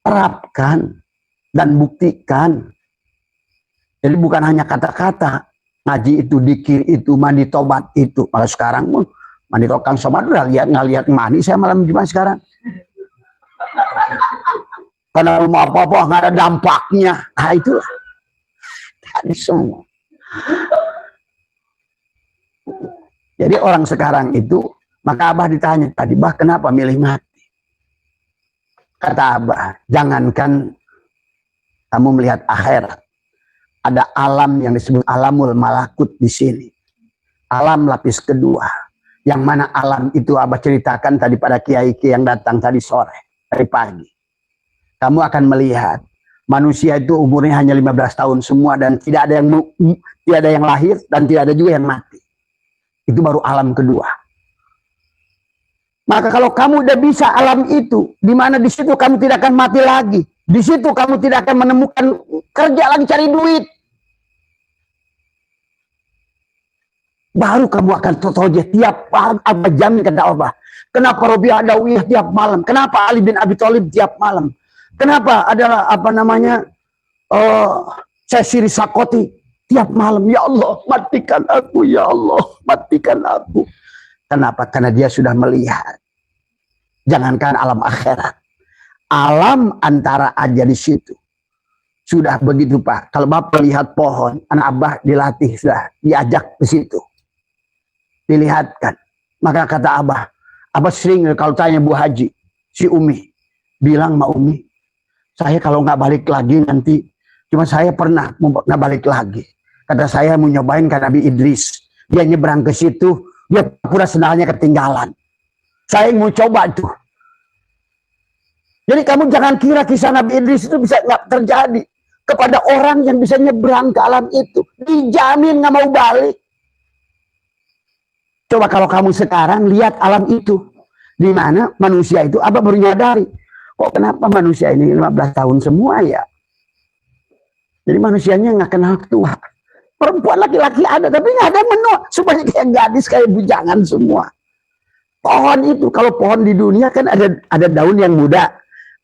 terapkan dan buktikan. Jadi bukan hanya kata-kata, ngaji itu, dikir itu, mandi tobat itu. Malah sekarang pun mandi Kang Somad udah ngeliat mandi saya malam Jumat sekarang. Karena mau apa-apa nggak ada dampaknya. Nah itulah tadi semua. Jadi orang sekarang itu, maka Abah ditanya tadi, Bah kenapa milih mati? Kata Abah, jangankan kamu melihat akhirat. Ada alam yang disebut alamul malakut di sini. Alam lapis kedua. Yang mana alam itu Abah ceritakan tadi pada kiai-kiai yang datang tadi sore, dari pagi. Kamu akan melihat manusia itu umurnya hanya 15 tahun semua dan tidak ada yang lahir dan tidak ada juga yang mati. Itu baru alam kedua. Maka kalau kamu udah bisa alam itu, di mana di situ kamu tidak akan mati lagi. Di situ kamu tidak akan menemukan kerja lagi cari duit. Baru kamu akan totoje tiap apa jamin kata Allah. Kenapa Robiah Adawiyah tiap malam? Kenapa Ali bin Abi Thalib tiap malam? Kenapa adalah apa namanya Sesiri Sakoti tiap malam? Ya Allah, matikan aku, ya Allah, matikan aku. Kenapa? Karena dia sudah melihat. Jangankan alam akhirat, alam antara aja di situ sudah begitu Pak. Kalau Bapak lihat pohon, anak Abah dilatih sudah diajak ke situ, dilihatkan. Maka kata Abah sering kalau tanya Bu Haji, si Umi bilang sama Umi, saya kalau nggak balik lagi nanti, cuma saya pernah nggak balik lagi. Kata saya mau nyobain kan Nabi Idris, dia nyebrang ke situ, dia pura sendalnya ketinggalan. Saya mau coba itu. Jadi kamu jangan kira kisah Nabi Idris itu bisa nggak terjadi kepada orang yang bisa nyebrang ke alam itu. Dijamin nggak mau balik. Coba kalau kamu sekarang lihat alam itu, di mana manusia itu, Abah baru nyadari, kok kenapa manusia ini 15 tahun semua ya? Jadi manusianya nggak kenal tua. Perempuan laki-laki ada, tapi nggak ada menua. Supaya kayak gadis, kayak bujangan semua. Pohon itu, kalau pohon di dunia kan ada daun yang muda,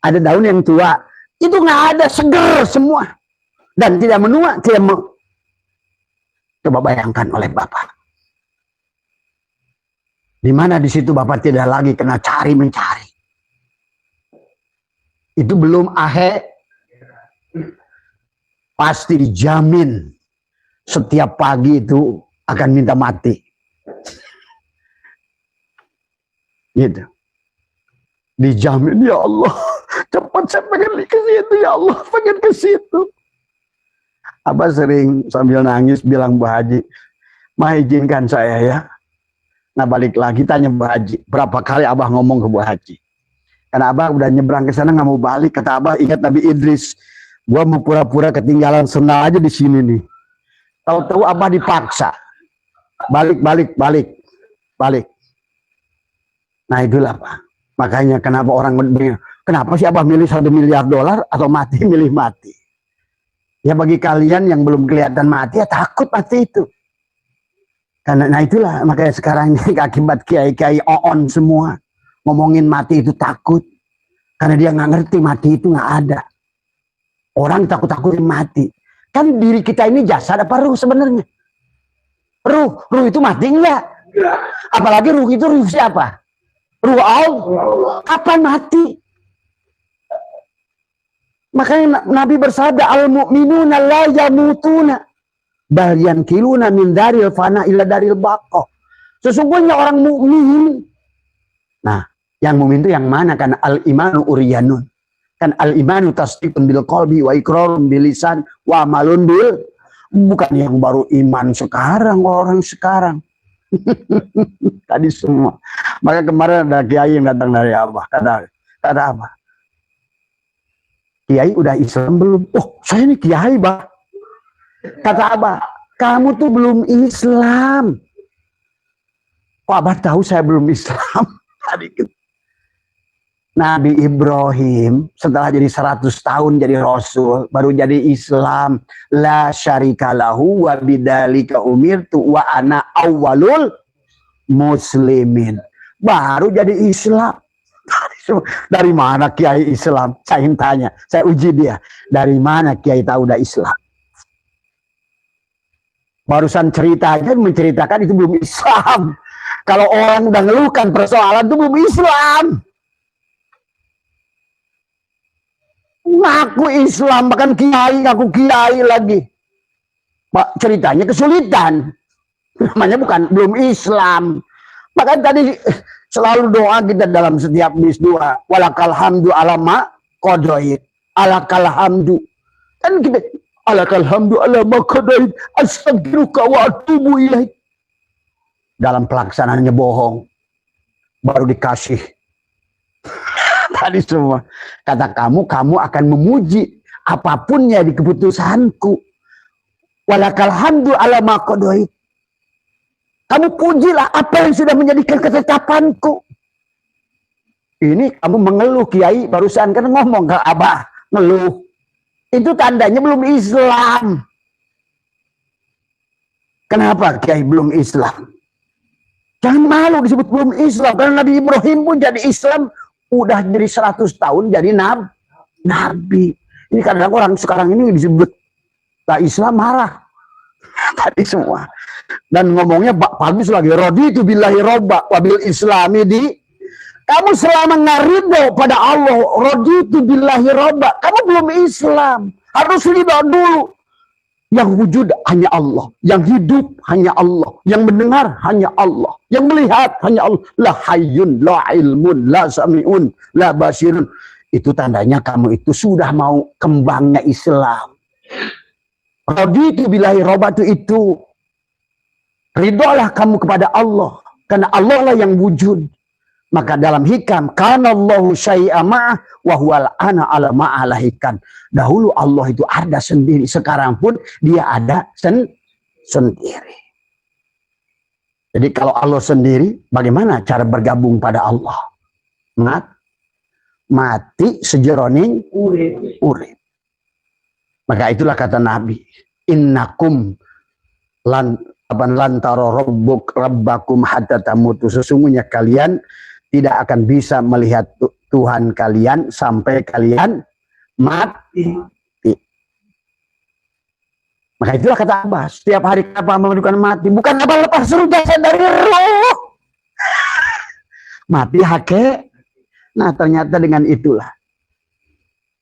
ada daun yang tua. Itu nggak ada, seger semua. Dan tidak menua, tidak mau. Coba bayangkan oleh Bapak. Di mana di situ Bapak tidak lagi kena cari-mencari. Itu belum akhir. Pasti dijamin setiap pagi itu akan minta mati. Gitu. Dijamin, ya Allah, cepat saya pengen ke situ, ya Allah, pengen ke situ. Abah sering sambil nangis bilang Bu Haji, mah izinkan saya ya. Nah balik lagi tanya Bu Haji, berapa kali Abah ngomong ke Bu Haji. Karena Abah udah nyebrang ke sana nggak mau balik, kata Abah ingat Nabi Idris, gua mau pura-pura ketinggalan sendal aja di sini nih. Tahu-tahu Abah dipaksa, balik. Nah itulah Pak. Makanya kenapa orang bingung, kenapa sih Abah milih $1 miliar atau mati milih mati? Ya bagi kalian yang belum kelihatan mati ya takut mati itu. Karena nah itulah makanya sekarang ini akibat kiai-kiai on semua ngomongin mati itu takut. Karena dia nggak ngerti mati itu nggak ada. Orang takut-takutin mati. Kan diri kita ini jasad apa ruh sebenarnya? Ruh itu mati enggak? Apalagi ruh itu ruh siapa? Ruh Allah. Kapan mati? Makanya Nabi bersabda, al-mu'minuna la yamutuna bal yankiluna min daril fana illa daril baqa. Sesungguhnya orang mukmin. Nah, yang mukmin itu yang mana? Kan al-imanu uryanun. Kan al-imanu tasdiqun bil qalbi wa iqrarun bil lisan wa amalun bil, bukan yang baru iman sekarang, orang sekarang. Tadi semua. Maka kemarin ada kiai yang datang dari Abah, kata Abah, Kiai udah Islam belum? Oh, saya ini kiai, Bah. Kata Abah, kamu tuh belum Islam. Kok Abah tahu saya belum Islam? Nabi Ibrahim setelah jadi 100 tahun jadi Rasul, baru jadi Islam. La syarika lahu wa bidzalika umirtu wa ana awwalul muslimin. Baru jadi Islam. Dari mana Kiai Islam? Saya tanya, saya uji dia. Dari mana Kiai tahu udah Islam? Barusan cerita aja menceritakan itu belum Islam. Kalau orang udah ngeluhkan persoalan itu belum Islam. Ngaku Islam, bahkan Kiai, ngaku Kiai lagi. Pak, ceritanya kesulitan. Namanya belum Islam. Bahkan tadi selalu doa kita dalam setiap bis doa, walakal hamdu alama qadait, alakal hamdu. Kan kita alakal hamdu alama qadait, astaghfiruka wa atubu ilaik. Dalam pelaksanaannya bohong, baru dikasih tadi semua. Kata kamu akan memuji apapunnya di keputusanku. Walakal hamdu alama qadait. Kamu pujilah apa yang sudah menjadikan ketetapanku. Ini kamu mengeluh Kiai, barusan kan ngomong ke Abah, ngeluh. Itu tandanya belum Islam. Kenapa Kiai belum Islam? Jangan malu disebut belum Islam. Karena Nabi Ibrahim pun jadi Islam, udah jadi 100 tahun jadi Nabi. Ini kadang orang sekarang ini disebut tak Islam marah. Tadi semua. Dan ngomongnya bagus lagi, raditu billahi robba wabil islami di. Kamu selama ngarido pada Allah, raditu billahi robba, kamu belum Islam. Harus ridho dulu. Yang wujud hanya Allah, yang hidup hanya Allah, yang mendengar hanya Allah, yang melihat hanya Allah. La hayyun, la ilmun, la sami'un, la basirun. Itu tandanya kamu itu sudah mau kembangnya Islam. Raditu billahi robba itu ridholah kamu kepada Allah, karena Allah lah yang wujud. Maka dalam hikam, kana Allahu syai'a ma'ah wa huwal ana ala ma'ala hikam. Dahulu Allah itu ada sendiri, sekarang pun dia ada sendiri. Jadi kalau Allah sendiri, bagaimana cara bergabung pada Allah? Mati sejeroning urip. Maka itulah kata Nabi, innakum lantaro rabbakum hatta tamutu. Sesungguhnya kalian tidak akan bisa melihat Tuhan kalian sampai kalian mati. Maka itulah kata Abah, setiap hari apa menunjukkan mati, bukan apa lepas suruh jasad dari roh. Mati hake. Nah ternyata dengan itulah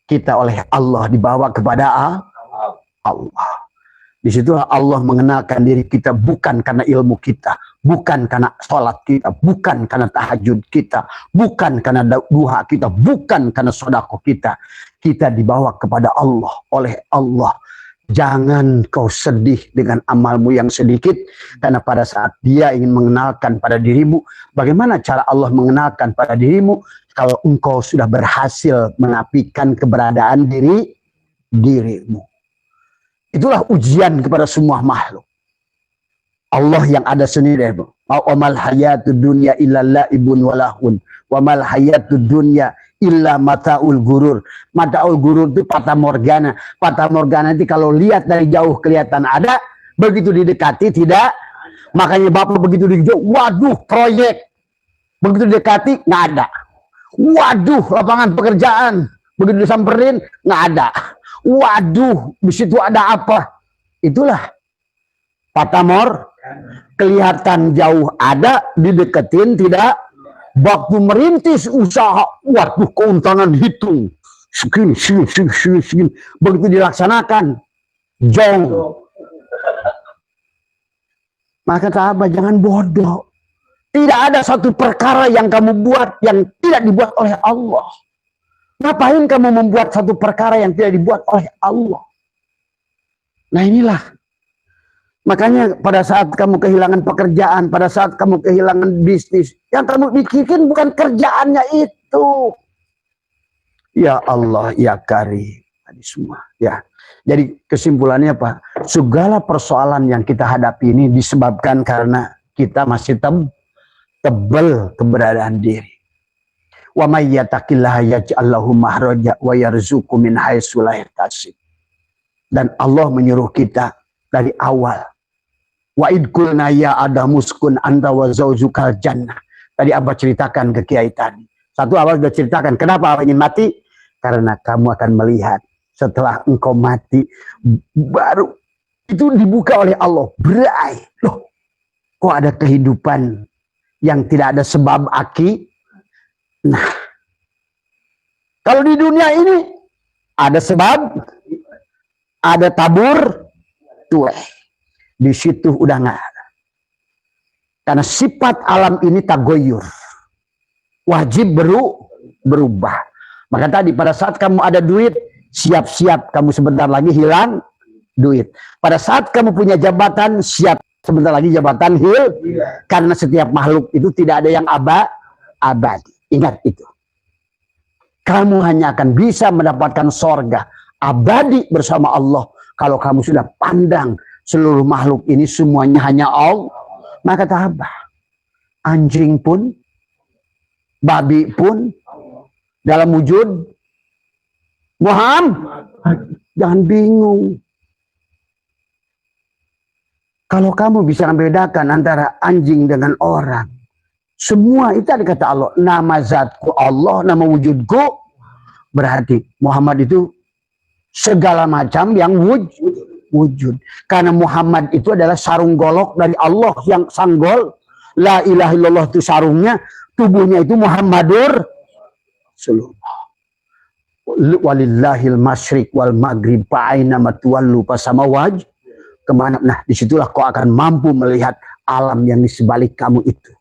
kita oleh Allah dibawa kepada Allah. Disitulah Allah mengenalkan diri kita bukan karena ilmu kita, bukan karena sholat kita, bukan karena tahajud kita, bukan karena duha kita, bukan karena sedekah kita. Kita dibawa kepada Allah oleh Allah. Jangan kau sedih dengan amalmu yang sedikit, karena pada saat Dia ingin mengenalkan pada dirimu, bagaimana cara Allah mengenalkan pada dirimu kalau engkau sudah berhasil menafikan keberadaan dirimu. Itulah ujian kepada semua makhluk. Allah yang ada sendiri. Wa mal hayatud dunya illa laibun walahun. Wa mal hayatud dunya illa mataul gurur. Mataul gurur itu fata morgana. Fata morgana itu kalau lihat dari jauh kelihatan ada, begitu didekati tidak. Makanya Bapak begitu dijauh, waduh proyek. Begitu didekati nggak ada. Waduh lapangan pekerjaan. Begitu disamperin nggak ada. Waduh, di situ ada apa? Itulah patamor, kelihatan jauh ada, dideketin tidak. Waktu merintis usaha, waduh keuntungan hitung. Segini. Begitu dilaksanakan, jong. Maka sahabat jangan bodoh. Tidak ada satu perkara yang kamu buat yang tidak dibuat oleh Allah. Ngapain kamu membuat satu perkara yang tidak dibuat oleh Allah? Nah inilah. Makanya pada saat kamu kehilangan pekerjaan, pada saat kamu kehilangan bisnis, yang kamu bikin bukan kerjaannya itu. Ya Allah, ya Karim. Tadi semua. Ya. Jadi kesimpulannya apa? Segala persoalan yang kita hadapi ini disebabkan karena kita masih tebal keberadaan diri. Wa may yattaqillaha yaj'al lahu makhraja wa yarzuqhu min haitsu la yahtasib. Dan Allah menyuruh kita dari awal. Wa id qulna ya adamu uskun anta wa zaujukal jannah. Tadi Abah ceritakan ke Kiai tadi. Satu Allah sudah ceritakan. Kenapa Allah ingin mati? Karena kamu akan melihat setelah engkau mati, baru itu dibuka oleh Allah. Berai. Loh, kok ada kehidupan yang tidak ada sebab aki? Nah, kalau di dunia ini ada sebab, ada tabur, tuh di situ udah nggak ada. Karena sifat alam ini tagoyur, wajib berubah. Maka tadi pada saat kamu ada duit, siap-siap kamu sebentar lagi hilang duit. Pada saat kamu punya jabatan, siap sebentar lagi jabatan karena setiap makhluk itu tidak ada yang abadi. Ingat itu. Kamu hanya akan bisa mendapatkan sorga abadi bersama Allah kalau kamu sudah pandang seluruh makhluk ini semuanya hanya Allah. Maka kata Abah, anjing pun, babi pun, dalam wujud Muhammad. Jangan bingung. Kalau kamu bisa membedakan antara anjing dengan orang, semua itu ada kata Allah. Nama zatku Allah, nama wujudku. Berarti Muhammad itu segala macam yang wujud. Karena Muhammad itu adalah sarung golok dari Allah yang sanggol. La ilaha illallah itu sarungnya. Tubuhnya itu Muhammadur Rasulullah. Walillahil masyriq wal maghrib fa'aina matuwallu pasama wajh. Kemana? Nah, disitulah kau akan mampu melihat alam yang di sebalik kamu itu.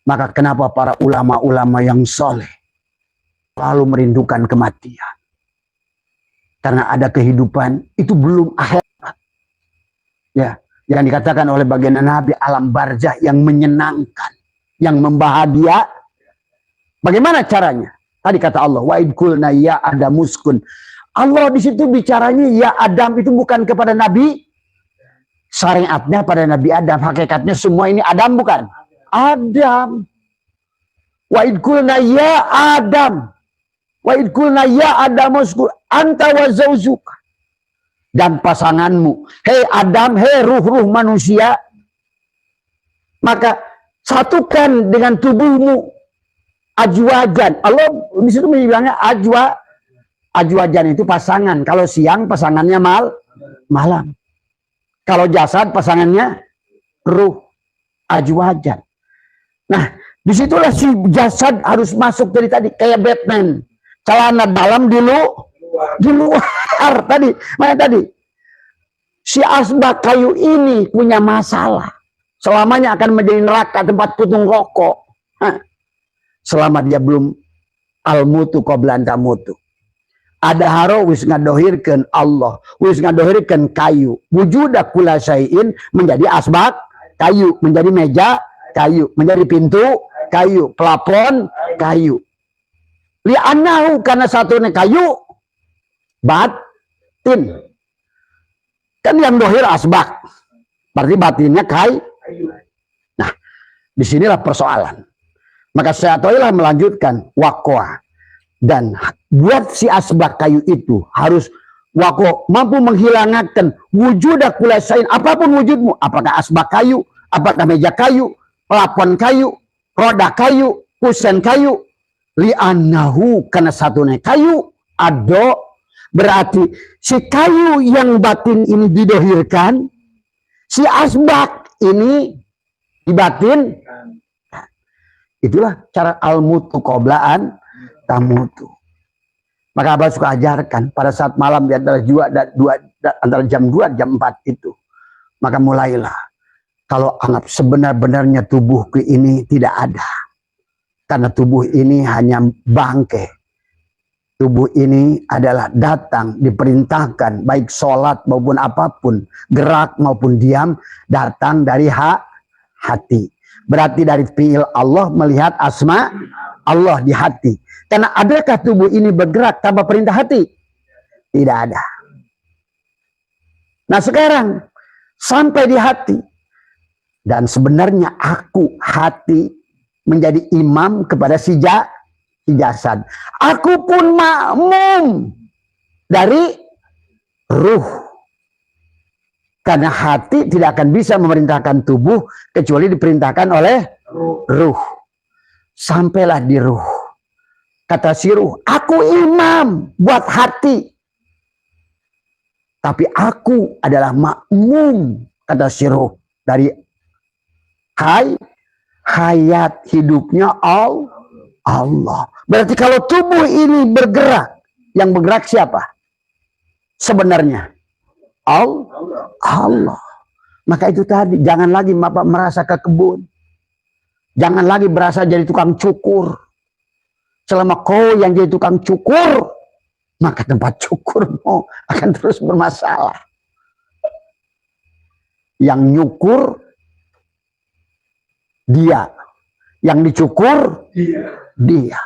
Maka kenapa para ulama-ulama yang soleh selalu merindukan kematian? Karena ada kehidupan, itu belum akhirat. Ya, yang dikatakan oleh baginda Nabi, alam barzah yang menyenangkan, yang membahagia. Bagaimana caranya? Tadi kata Allah, wa id qulna ya Adam uskun. Allah di situ bicaranya ya Adam itu bukan kepada Nabi. Syariatnya pada Nabi Adam, hakikatnya semua ini Adam bukan? Adam. Wa id qulna ya Adam. Wa id qulna ya Adam uskun anta wa zawjuka. Dan pasanganmu. Hei Adam, hei ruh-ruh manusia. Maka satukan dengan tubuhmu. Ajwajan. Allah di situ bilangnya ajwajan itu pasangan. Kalau siang pasangannya malam. Kalau jasad pasangannya ruh. Ajwajan. Nah, disitulah si jasad harus masuk dari tadi kayak Batman. Celana dalam di luar tadi. Mana tadi? Si asbak kayu ini punya masalah. Selamanya akan menjadi neraka tempat putung rokok. Selama dia belum al-mutu qoblan tamutu. Ada haro wis ngadohirkeun Allah, wis ngadohirkeun kayu. Wujuda kula syai'in menjadi asbak kayu, menjadi meja kayu, menjadi pintu kayu, plafon kayu. Li'annahu karena satunya kayu batin. Kan yang dohir asbak. Berarti batinnya kayu. Nah, disinilah persoalan. Maka saya toilah melanjutkan waqwa. Dan buat si asbak kayu itu harus waqwa mampu menghilangkan wujuda kulasain apapun wujudmu. Apakah asbak kayu, apakah meja kayu, plafon kayu, roda kayu, kusen kayu. Li'annahu karena satunya kayu ado. Berarti si kayu yang batin ini didohirkan, si asbak ini dibatin. Itulah cara al-mutu qoblaan tamutu. Maka Abah suka ajarkan pada saat malam di antara antara jam 2 jam 4 itu. Maka mulailah. Kalau anggap sebenar-benarnya tubuhku ini tidak ada. Karena tubuh ini hanya bangke. Tubuh ini adalah datang, diperintahkan, baik sholat maupun apapun, gerak maupun diam, datang dari hati. Berarti dari fi'il Allah melihat asma Allah di hati. Karena adakah tubuh ini bergerak tanpa perintah hati? Tidak ada. Nah sekarang, sampai di hati. Dan sebenarnya aku, hati, menjadi imam kepada si jasad. Aku pun makmum dari ruh. Karena hati tidak akan bisa memerintahkan tubuh kecuali diperintahkan oleh ruh. Sampailah di ruh. Kata Siruh, aku imam buat hati. Tapi aku adalah makmum, kata Siruh, dari hayat hidupnya Allah. Berarti kalau tubuh ini bergerak, yang bergerak siapa? Sebenarnya Allah. Maka itu tadi, jangan lagi Bapak merasa ke kebun. Jangan lagi berasa jadi tukang cukur. Selama kau yang jadi tukang cukur, maka tempat cukurmu akan terus bermasalah. Yang nyukur dia, yang dicukur dia.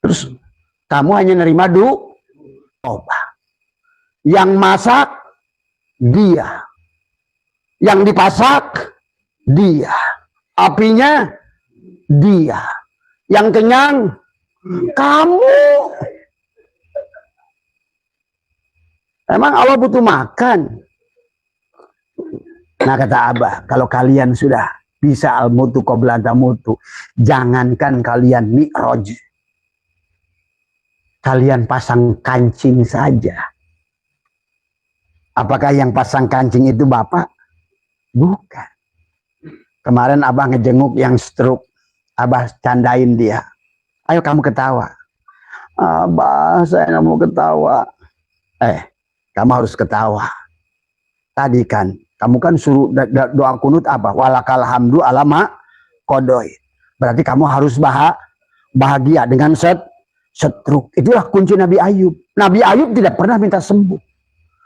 Terus kamu hanya nerima coba. Yang masak dia, yang dipasak dia, apinya dia, yang kenyang kamu. Emang Allah butuh makan? Nah kata Abah, kalau kalian sudah bisa al-mutu qabla tamutu, jangankan kalian mi'raj, kalian pasang kancing saja. Apakah yang pasang kancing itu Bapak? Bukan. Kemarin Abah ngejenguk yang stroke, Abah candain dia. Ayo kamu ketawa. Abah, saya nggak mau ketawa. Kamu harus ketawa. Tadi kan, kamu kan suruh doa kunut apa? Walakal hamdu alama kodoi. Berarti kamu harus bahagia dengan stroke. Itulah kunci Nabi Ayub. Nabi Ayub tidak pernah minta sembuh.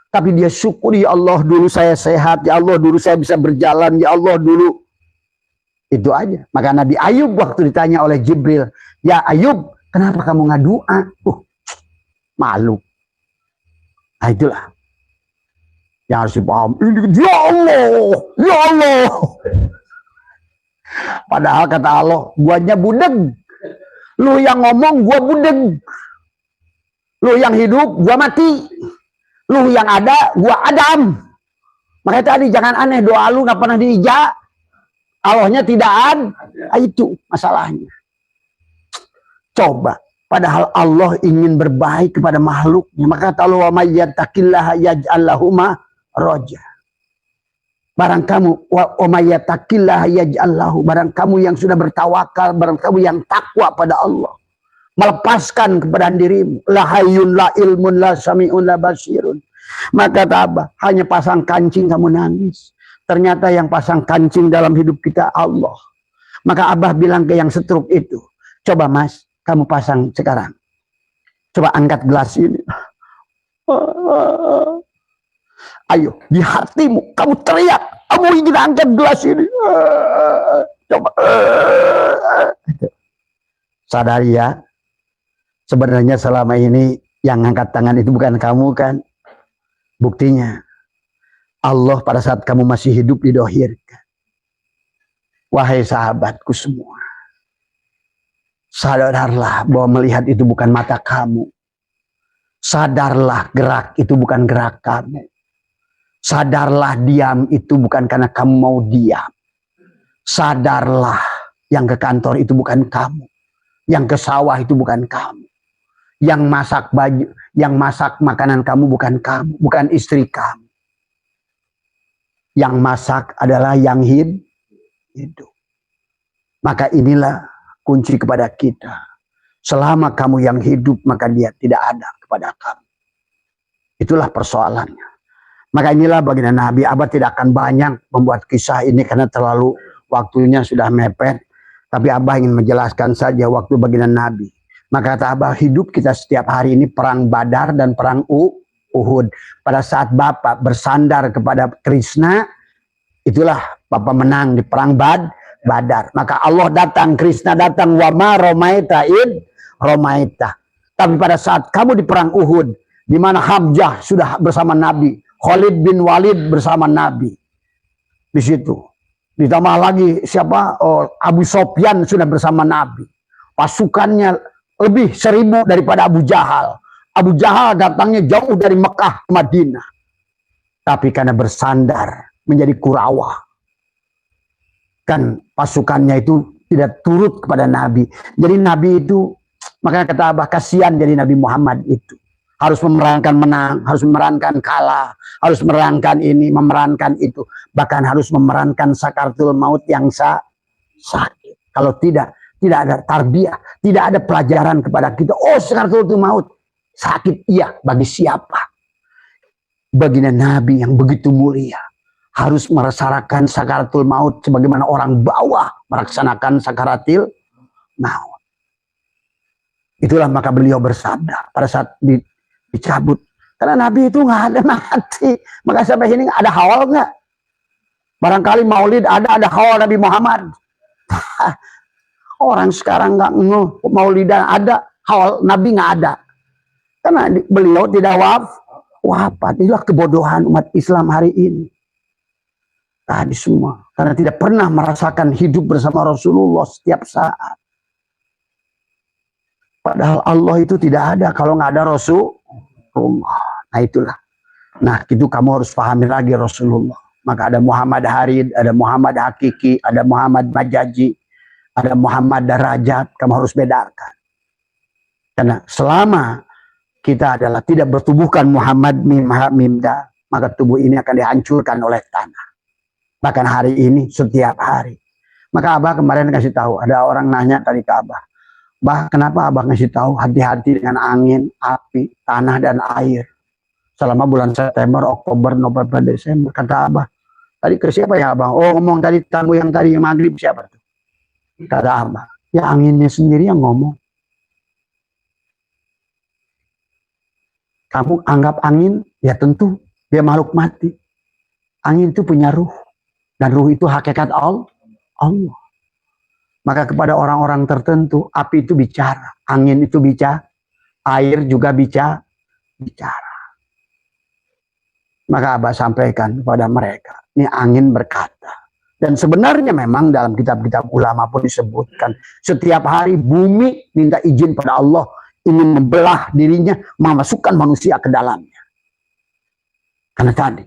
Tapi dia syukur, ya Allah dulu saya sehat, ya Allah dulu saya bisa berjalan, ya Allah dulu. Itu aja. Maka Nabi Ayub waktu ditanya oleh Jibril, ya Ayub, kenapa kamu nggak doa? Malu. Nah itulah yang harus dipaham. Ya Allah, ya Allah. Padahal kata Allah, guanya budeg. Lu yang ngomong, gua budeg. Lu yang hidup, gua mati. Lu yang ada, gua Adam. Makanya tadi jangan aneh, doa lu nggak pernah diijab. Allahnya tidak ada. Itu masalahnya. Coba. Padahal Allah ingin berbaik kepada makhluknya. Maka kata Allah, wa may yattaqillaha yaj'al lahu makhraja. Barang kamu, wa may yattaqillaha yaj'al lahu, barang kamu yang sudah bertawakal, barang kamu yang takwa pada Allah, melepaskan kepada dirimu, la hayyun la ilmun la sami'un la basirun. Maka apa? Hanya pasang kancing kamu nangis. Ternyata yang pasang kancing dalam hidup kita Allah. Maka Abah bilang ke yang stroke itu, coba Mas, kamu pasang sekarang. Coba angkat gelas ini. Ayo, di hatimu kamu teriak, kamu ingin angkat gelas ini. Coba. Sadari ya, sebenarnya selama ini yang angkat tangan itu bukan kamu kan. Buktinya, Allah pada saat kamu masih hidup didohirkan. Wahai sahabatku semua, sadarlah bahwa melihat itu bukan mata kamu. Sadarlah gerak itu bukan gerak kamu. Sadarlah diam itu bukan karena kamu mau diam. Sadarlah yang ke kantor itu bukan kamu. Yang ke sawah itu bukan kamu. Yang masak baju, yang masak makanan kamu bukan kamu, bukan istri kamu. Yang masak adalah yang hidup. Maka inilah kunci kepada kita. Selama kamu yang hidup, maka dia tidak ada kepada kamu. Itulah persoalannya. Maka inilah baginda Nabi. Abah tidak akan banyak membuat kisah ini karena terlalu waktunya sudah mepet. Tapi Abah ingin menjelaskan saja waktu baginda Nabi. Maka kata Abah, hidup kita setiap hari ini perang Badar dan perang Uhud. Pada saat Bapak bersandar kepada Krishna, itulah Bapak menang di perang Badar. Maka Allah datang, Krishna datang, wa ma romaita id romaita. Tapi pada saat kamu di perang Uhud, di mana Hamzah sudah bersama Nabi, Khalid bin Walid bersama Nabi. Di situ. Ditambah lagi siapa? Abu Sofyan sudah bersama Nabi. Pasukannya lebih 1000 daripada Abu Jahal. Abu Jahal datangnya jauh dari Mekah ke Madinah. Tapi karena bersandar menjadi Kurawa. Kan pasukannya itu tidak turut kepada Nabi. Jadi Nabi itu, makanya kata Abah, kasihan jadi Nabi Muhammad itu. Harus memerankan menang, harus memerankan kalah, harus memerankan ini, memerankan itu. Bahkan harus memerankan sakaratul maut yang sakit. Kalau tidak ada tarbiyah, tidak ada pelajaran kepada kita. Oh, sakaratul maut sakit, iya, bagi siapa? Baginda Nabi yang begitu mulia harus merasakan sakaratul maut sebagaimana orang bawah melaksanakan sakaratil maut. Itulah maka beliau bersabda pada saat dicabut, karena Nabi itu nggak ada mati. Maka sampai ini ada haul nggak? Barangkali maulid ada haul Nabi Muhammad. Orang sekarang nggak maulidan ada, haul Nabi nggak ada. Karena beliau tidak wafat. Itulah kebodohan umat Islam hari ini. Tadi semua karena tidak pernah merasakan hidup bersama Rasulullah setiap saat. Padahal Allah itu tidak ada kalau nggak ada Rasulullah. Nah itulah. Nah itu kamu harus pahami lagi Rasulullah. Maka ada Muhammad Harid, ada Muhammad Hakiki, ada Muhammad Majaji, ada Muhammad Darajat. Kamu harus bedakan. Karena selama kita adalah tidak bertubuhkan Muhammad Mimda, maka tubuh ini akan dihancurkan oleh tanah. Bahkan hari ini, setiap hari. Maka Abah kemarin kasih tahu, ada orang nanya tadi ke Abah, Bah, kenapa Abah ngasih tahu hati-hati dengan angin, api, tanah, dan air selama bulan September, Oktober, November, Desember? Kata Abah, tadi ke siapa ya Abah? Oh, ngomong tadi tamu yang tadi maghrib siapa tuh? Kata Abah, ya anginnya sendiri yang ngomong. Kamu anggap angin, ya tentu dia makhluk mati. Angin itu punya ruh. Dan ruh itu hakikat Allah. Maka kepada orang-orang tertentu, api itu bicara. Angin itu bicara. Air juga bicara. Maka Abah sampaikan kepada mereka. Ini angin berkata. Dan sebenarnya memang dalam kitab-kitab ulama pun disebutkan. Setiap hari bumi minta izin pada Allah. Ingin membelah dirinya. Memasukkan manusia ke dalamnya. Karena tadi.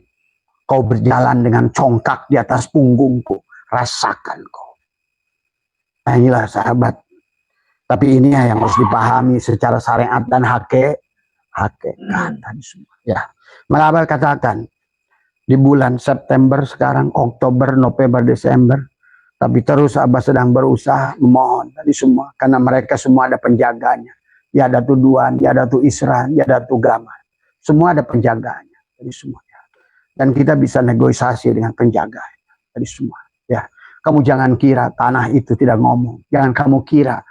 Kau berjalan dengan congkak di atas punggungku. Rasakan kau. Nah inilah sahabat. Tapi ini yang harus dipahami secara syariat dan hakikat tadi semua. Ya. Maka Abah katakan. Di bulan September sekarang. Oktober, November, Desember. Tapi terus Abah sedang berusaha memohon tadi semua. Karena mereka semua ada penjaganya. Ya Datuk Duan, ya Datuk Isran, ya Datuk Gaman. Semua ada penjaganya. Tadi semua. Dan kita bisa negosiasi dengan penjaga tadi semua. Ya, kamu jangan kira tanah itu tidak ngomong. Jangan kamu kira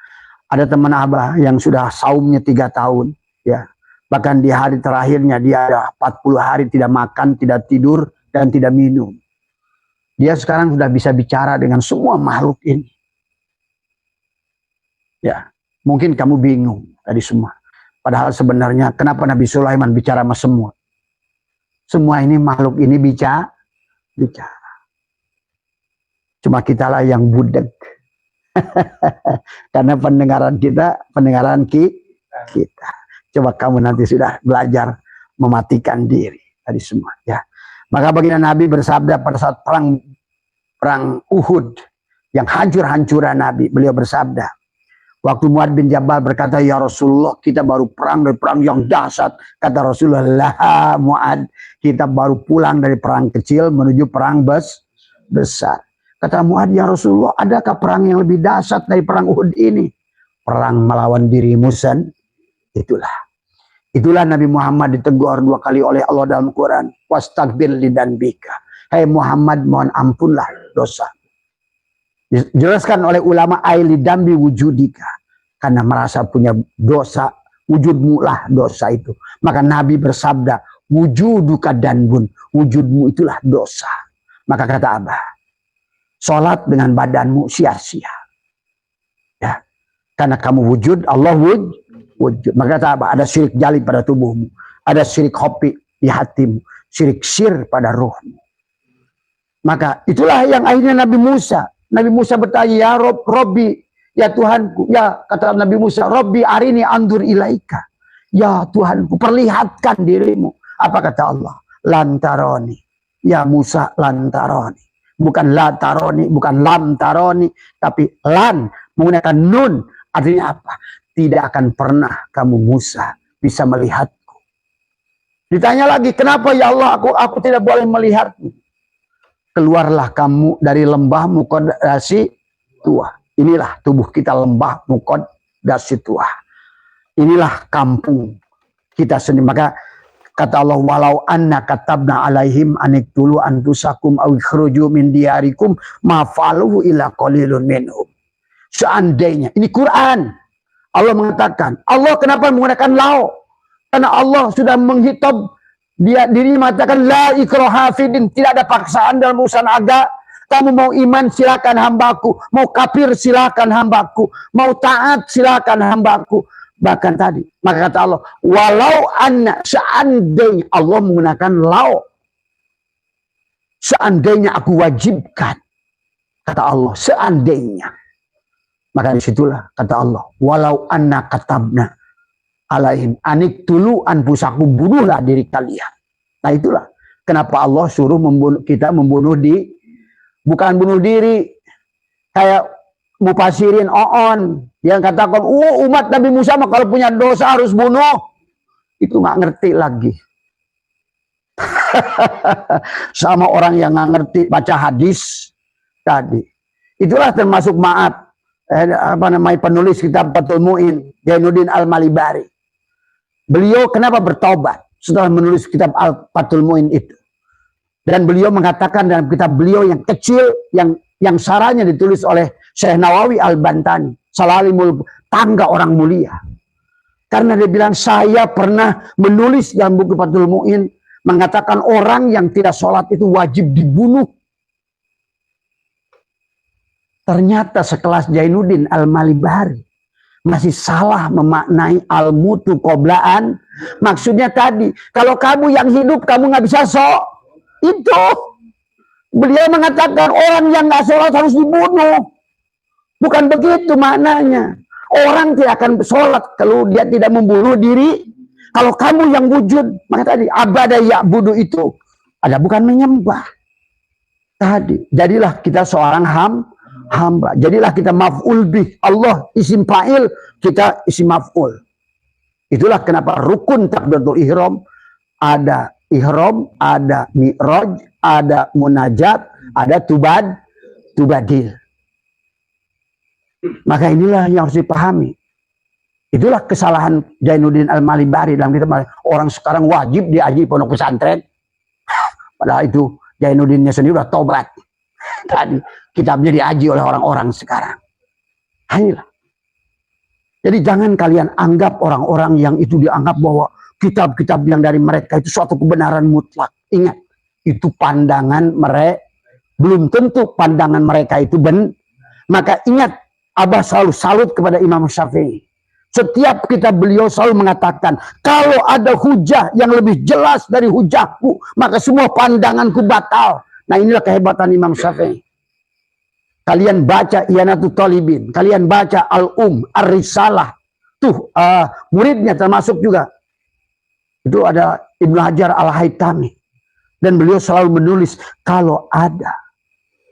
ada teman Abah yang sudah saumnya 3 tahun. Ya, bahkan di hari terakhirnya dia ada 40 hari tidak makan, tidak tidur, dan tidak minum. Dia sekarang sudah bisa bicara dengan semua makhluk ini. Ya, mungkin kamu bingung tadi semua. Padahal sebenarnya kenapa Nabi Sulaiman bicara sama semua? Semua ini makhluk ini bicara. Cuma kitalah yang budek. Karena pendengaran kita. Coba kamu nanti sudah belajar mematikan diri. Tadi semua. Ya. Maka baginda Nabi bersabda pada saat perang Uhud. Yang hancur-hancuran Nabi. Beliau bersabda. Waktu Muad bin Jabal berkata, ya Rasulullah, kita baru perang dari perang yang dahsyat. Kata Rasulullah, lah Muad, kita baru pulang dari perang kecil menuju perang besar. Kata Muad, ya Rasulullah, adakah perang yang lebih dahsyat dari perang Uhud ini? Perang melawan dirimu Itulah Nabi Muhammad ditegur 2 kali oleh Allah dalam Quran. Wastaghfir lidzambika. Hai Muhammad, mohon ampunlah dosa. Dijelaskan oleh ulama aili dambi wujudika, karena merasa punya dosa, wujudmu lah dosa itu. Maka Nabi bersabda, wujuduka danbun, wujudmu itulah dosa. Maka kata Abah, sholat dengan badanmu sia-sia. Ya, karena kamu wujud, Allah wujud. Maka kata Abah, ada syirik jali pada tubuhmu, ada syirik hopi di hatimu, syirik syir pada ruhmu. Maka itulah yang akhirnya Nabi Musa bertanya, ya Robbi, ya Tuhanku. Ya kata Nabi Musa, Robbi arini andur ilaika. Ya Tuhanku, perlihatkan dirimu. Apa kata Allah? Lantaroni. Ya Musa lantaroni. bukan la taroni, bukan lam taroni, tapi lan menggunakan nun. Artinya apa? Tidak akan pernah kamu Musa bisa melihatku. Ditanya lagi, kenapa ya Allah aku tidak boleh melihatmu? Keluarlah kamu dari lembah Muqaddasi Tuah. Inilah tubuh kita, lembah Muqaddasi Tuah. Inilah kampung kita sendiri. Maka kata Allah, walau anna katabna alaihim aniktulu anfusakum aw ikhruju min diyarikum ma fa'aluhu illa qalilun minhum. Seandainya, ini Quran. Allah mengatakan, Allah kenapa menggunakan lau? Karena Allah sudah menghitab diri mengatakan la ikraha fiddin, tidak ada paksaan dalam urusan agama. Kamu mau iman silakan hambaku, mau kafir silakan hambaku, mau taat silakan hambaku. Bahkan tadi, maka kata Allah, walau anna, seandainya Allah menggunakan lau, seandainya aku wajibkan, kata Allah, seandainya. Maka disitulah kata Allah, walau anna katabna alaihim aniktulu anfusakum, bunuhlah diri kalian. Nah itulah kenapa Allah suruh kita membunuh bukan bunuh diri kayak Mufasirin Oon yang katakan umat Nabi Musa kalau punya dosa harus bunuh. Itu nggak ngerti lagi. Sama orang yang nggak ngerti baca hadis tadi. Itulah termasuk penulis kitab Fathul Mu'in, Jainuddin Al-Malibari. Beliau kenapa bertobat setelah menulis kitab Fathul Mu'in itu? Dan beliau mengatakan dalam kitab beliau yang kecil, yang saranya ditulis oleh Syekh Nawawi Al-Bantani, Salalimul Tangga Orang Mulia. Karena dia bilang, saya pernah menulis dalam buku Fathul Mu'in, mengatakan orang yang tidak sholat itu wajib dibunuh. Ternyata sekelas Jainuddin Al-Malibari masih salah memaknai al-mutu qoblaan. Maksudnya tadi, kalau kamu yang hidup, kamu nggak bisa itu. Beliau mengatakan orang yang nggak sholat harus dibunuh. Bukan begitu maknanya. Orang tidak akan sholat kalau dia tidak membunuh diri. Kalau kamu yang wujud, maka tadi abada ya'budu itu ada bukan menyembah. Tadi jadilah kita seorang hamba. Jadilah kita maf'ul bih. Allah isim fa'il, kita isim maf'ul. Itulah kenapa rukun takbiratul ihram ada ihram, ada mi'raj, ada munajat, ada tubadil. Maka inilah yang harus dipahami. Itulah kesalahan Jainuddin Al-Malibari dalam kitab. Orang sekarang wajib diaji pondok pesantren. Padahal itu Jainuddinnya sendiri sudah tobat. Tadi kitabnya diaji oleh orang-orang sekarang. Inilah. Jadi jangan kalian anggap orang-orang yang itu dianggap bahwa kitab-kitab yang dari mereka itu suatu kebenaran mutlak. Ingat, itu pandangan mereka. Belum tentu pandangan mereka itu benar. Maka ingat, Abah selalu salut kepada Imam Syafi'i. Setiap kitab beliau selalu mengatakan, kalau ada hujah yang lebih jelas dari hujahku, maka semua pandanganku batal. Nah inilah kehebatan Imam Syafi'i. Kalian baca Ianatul Talibin, kalian baca Ar-Risalah. Tuh muridnya termasuk juga. Itu ada Ibnu Hajar Al-Haytami. Dan beliau selalu menulis, kalau ada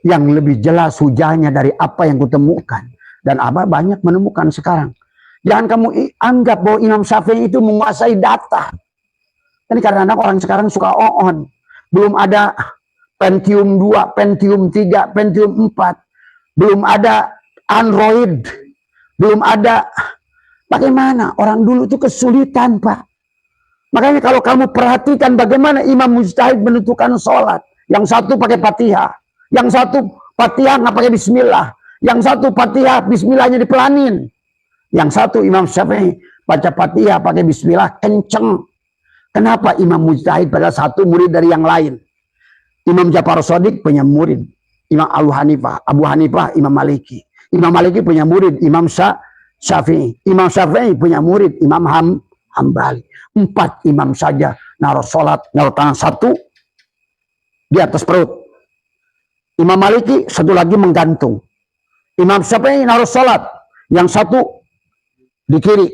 yang lebih jelas hujahnya dari apa yang kutemukan. Dan Abah banyak menemukan sekarang. Jangan kamu anggap bahwa Imam Syafi'i itu menguasai data. Ini kadang-kadang orang sekarang suka on. Belum ada Pentium 2, Pentium 3, Pentium 4. Belum ada Android. Belum ada. Bagaimana? Orang dulu itu kesulitan, Pak. Makanya kalau kamu perhatikan bagaimana Imam Mujtahid menentukan sholat. Yang satu pakai Fatihah. Yang satu Fatihah nggak pakai Bismillah. Yang satu Fatihah Bismillahnya dipelanin. Yang satu Imam Syafi'i baca Fatihah pakai Bismillah kenceng. Kenapa Imam Mujtahid pada satu murid dari yang lain? Imam Ja'far Shadiq punya murid Imam Abu Hanifah Imam Maliki. Imam Maliki punya murid Imam Syafi'i. Imam Syafi'i punya murid Imam Hambali. 4 imam saja naruh sholat, naruh tangan satu di atas perut. Imam Maliki satu lagi menggantung. Imam Syafi'i naruh sholat, yang satu di kiri,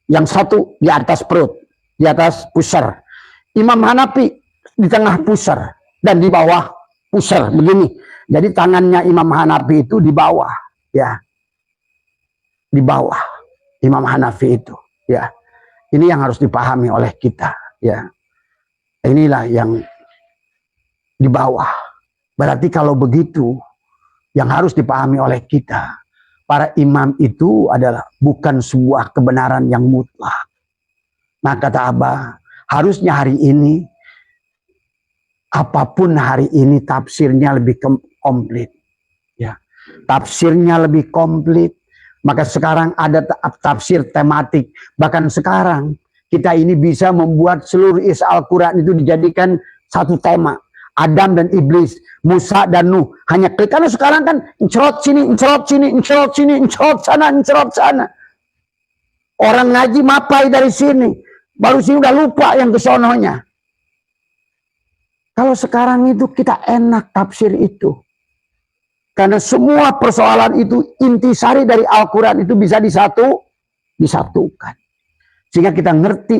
yang satu di atas perut, di atas pusar. Imam Hanafi di tengah pusar dan di bawah pusar begini. Jadi tangannya Imam Hanafi itu di bawah, ya. Di bawah Imam Hanafi itu, ya. Ini yang harus dipahami oleh kita, ya. Inilah yang di bawah. Berarti kalau begitu, yang harus dipahami oleh kita, para imam itu adalah bukan sebuah kebenaran yang mutlak. Nah, kata Abah, harusnya hari ini, apapun hari ini tafsirnya lebih komplit, ya. Tafsirnya lebih komplit. Maka sekarang ada tafsir tematik. Bahkan sekarang kita ini bisa membuat seluruh isi Al-Quran itu dijadikan satu tema. Adam dan Iblis, Musa dan Nuh. Hanya klik. Karena sekarang kan incerot sini, incerot sini, incerot sini, incerot sana, incerot sana. Orang ngaji mapai dari sini. Baru sini udah lupa yang kesononya. Kalau sekarang itu kita enak tafsir itu. Karena semua persoalan itu intisari dari Al-Quran itu bisa disatukan. Sehingga kita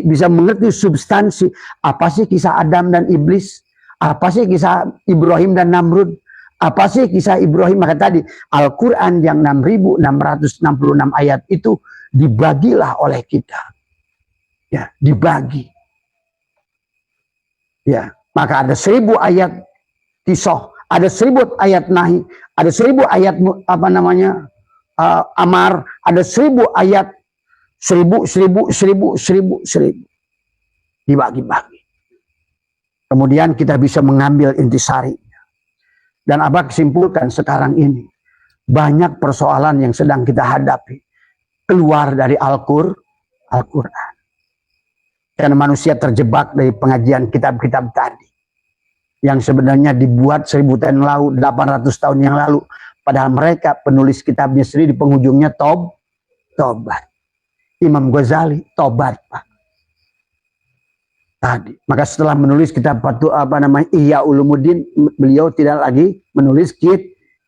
bisa mengerti substansi. Apa sih kisah Adam dan Iblis? Apa sih kisah Ibrahim dan Namrud? Apa sih kisah Ibrahim? Maka tadi Al-Quran yang 6.666 ayat itu dibagilah oleh kita. Ya, dibagi. Ya, maka ada 1000 ayat Kisah, ada 1000 ayat Nahi, ada 1000 ayat Amar, ada 1000 ayat 1000 dibagi-bagi. Kemudian kita bisa mengambil intisari. Dan Abah kesimpulkan sekarang ini banyak persoalan yang sedang kita hadapi keluar dari Al-Quran. Karena manusia terjebak dari pengajian kitab-kitab tadi. Yang sebenarnya dibuat 1000 tahun lalu, 800 tahun yang lalu. Padahal mereka penulis kitabnya sendiri di penghujungnya tobat. Imam Ghazali tobat, Pak. Tadi. Maka setelah menulis kitab Ihya Ulumuddin, beliau tidak lagi menulis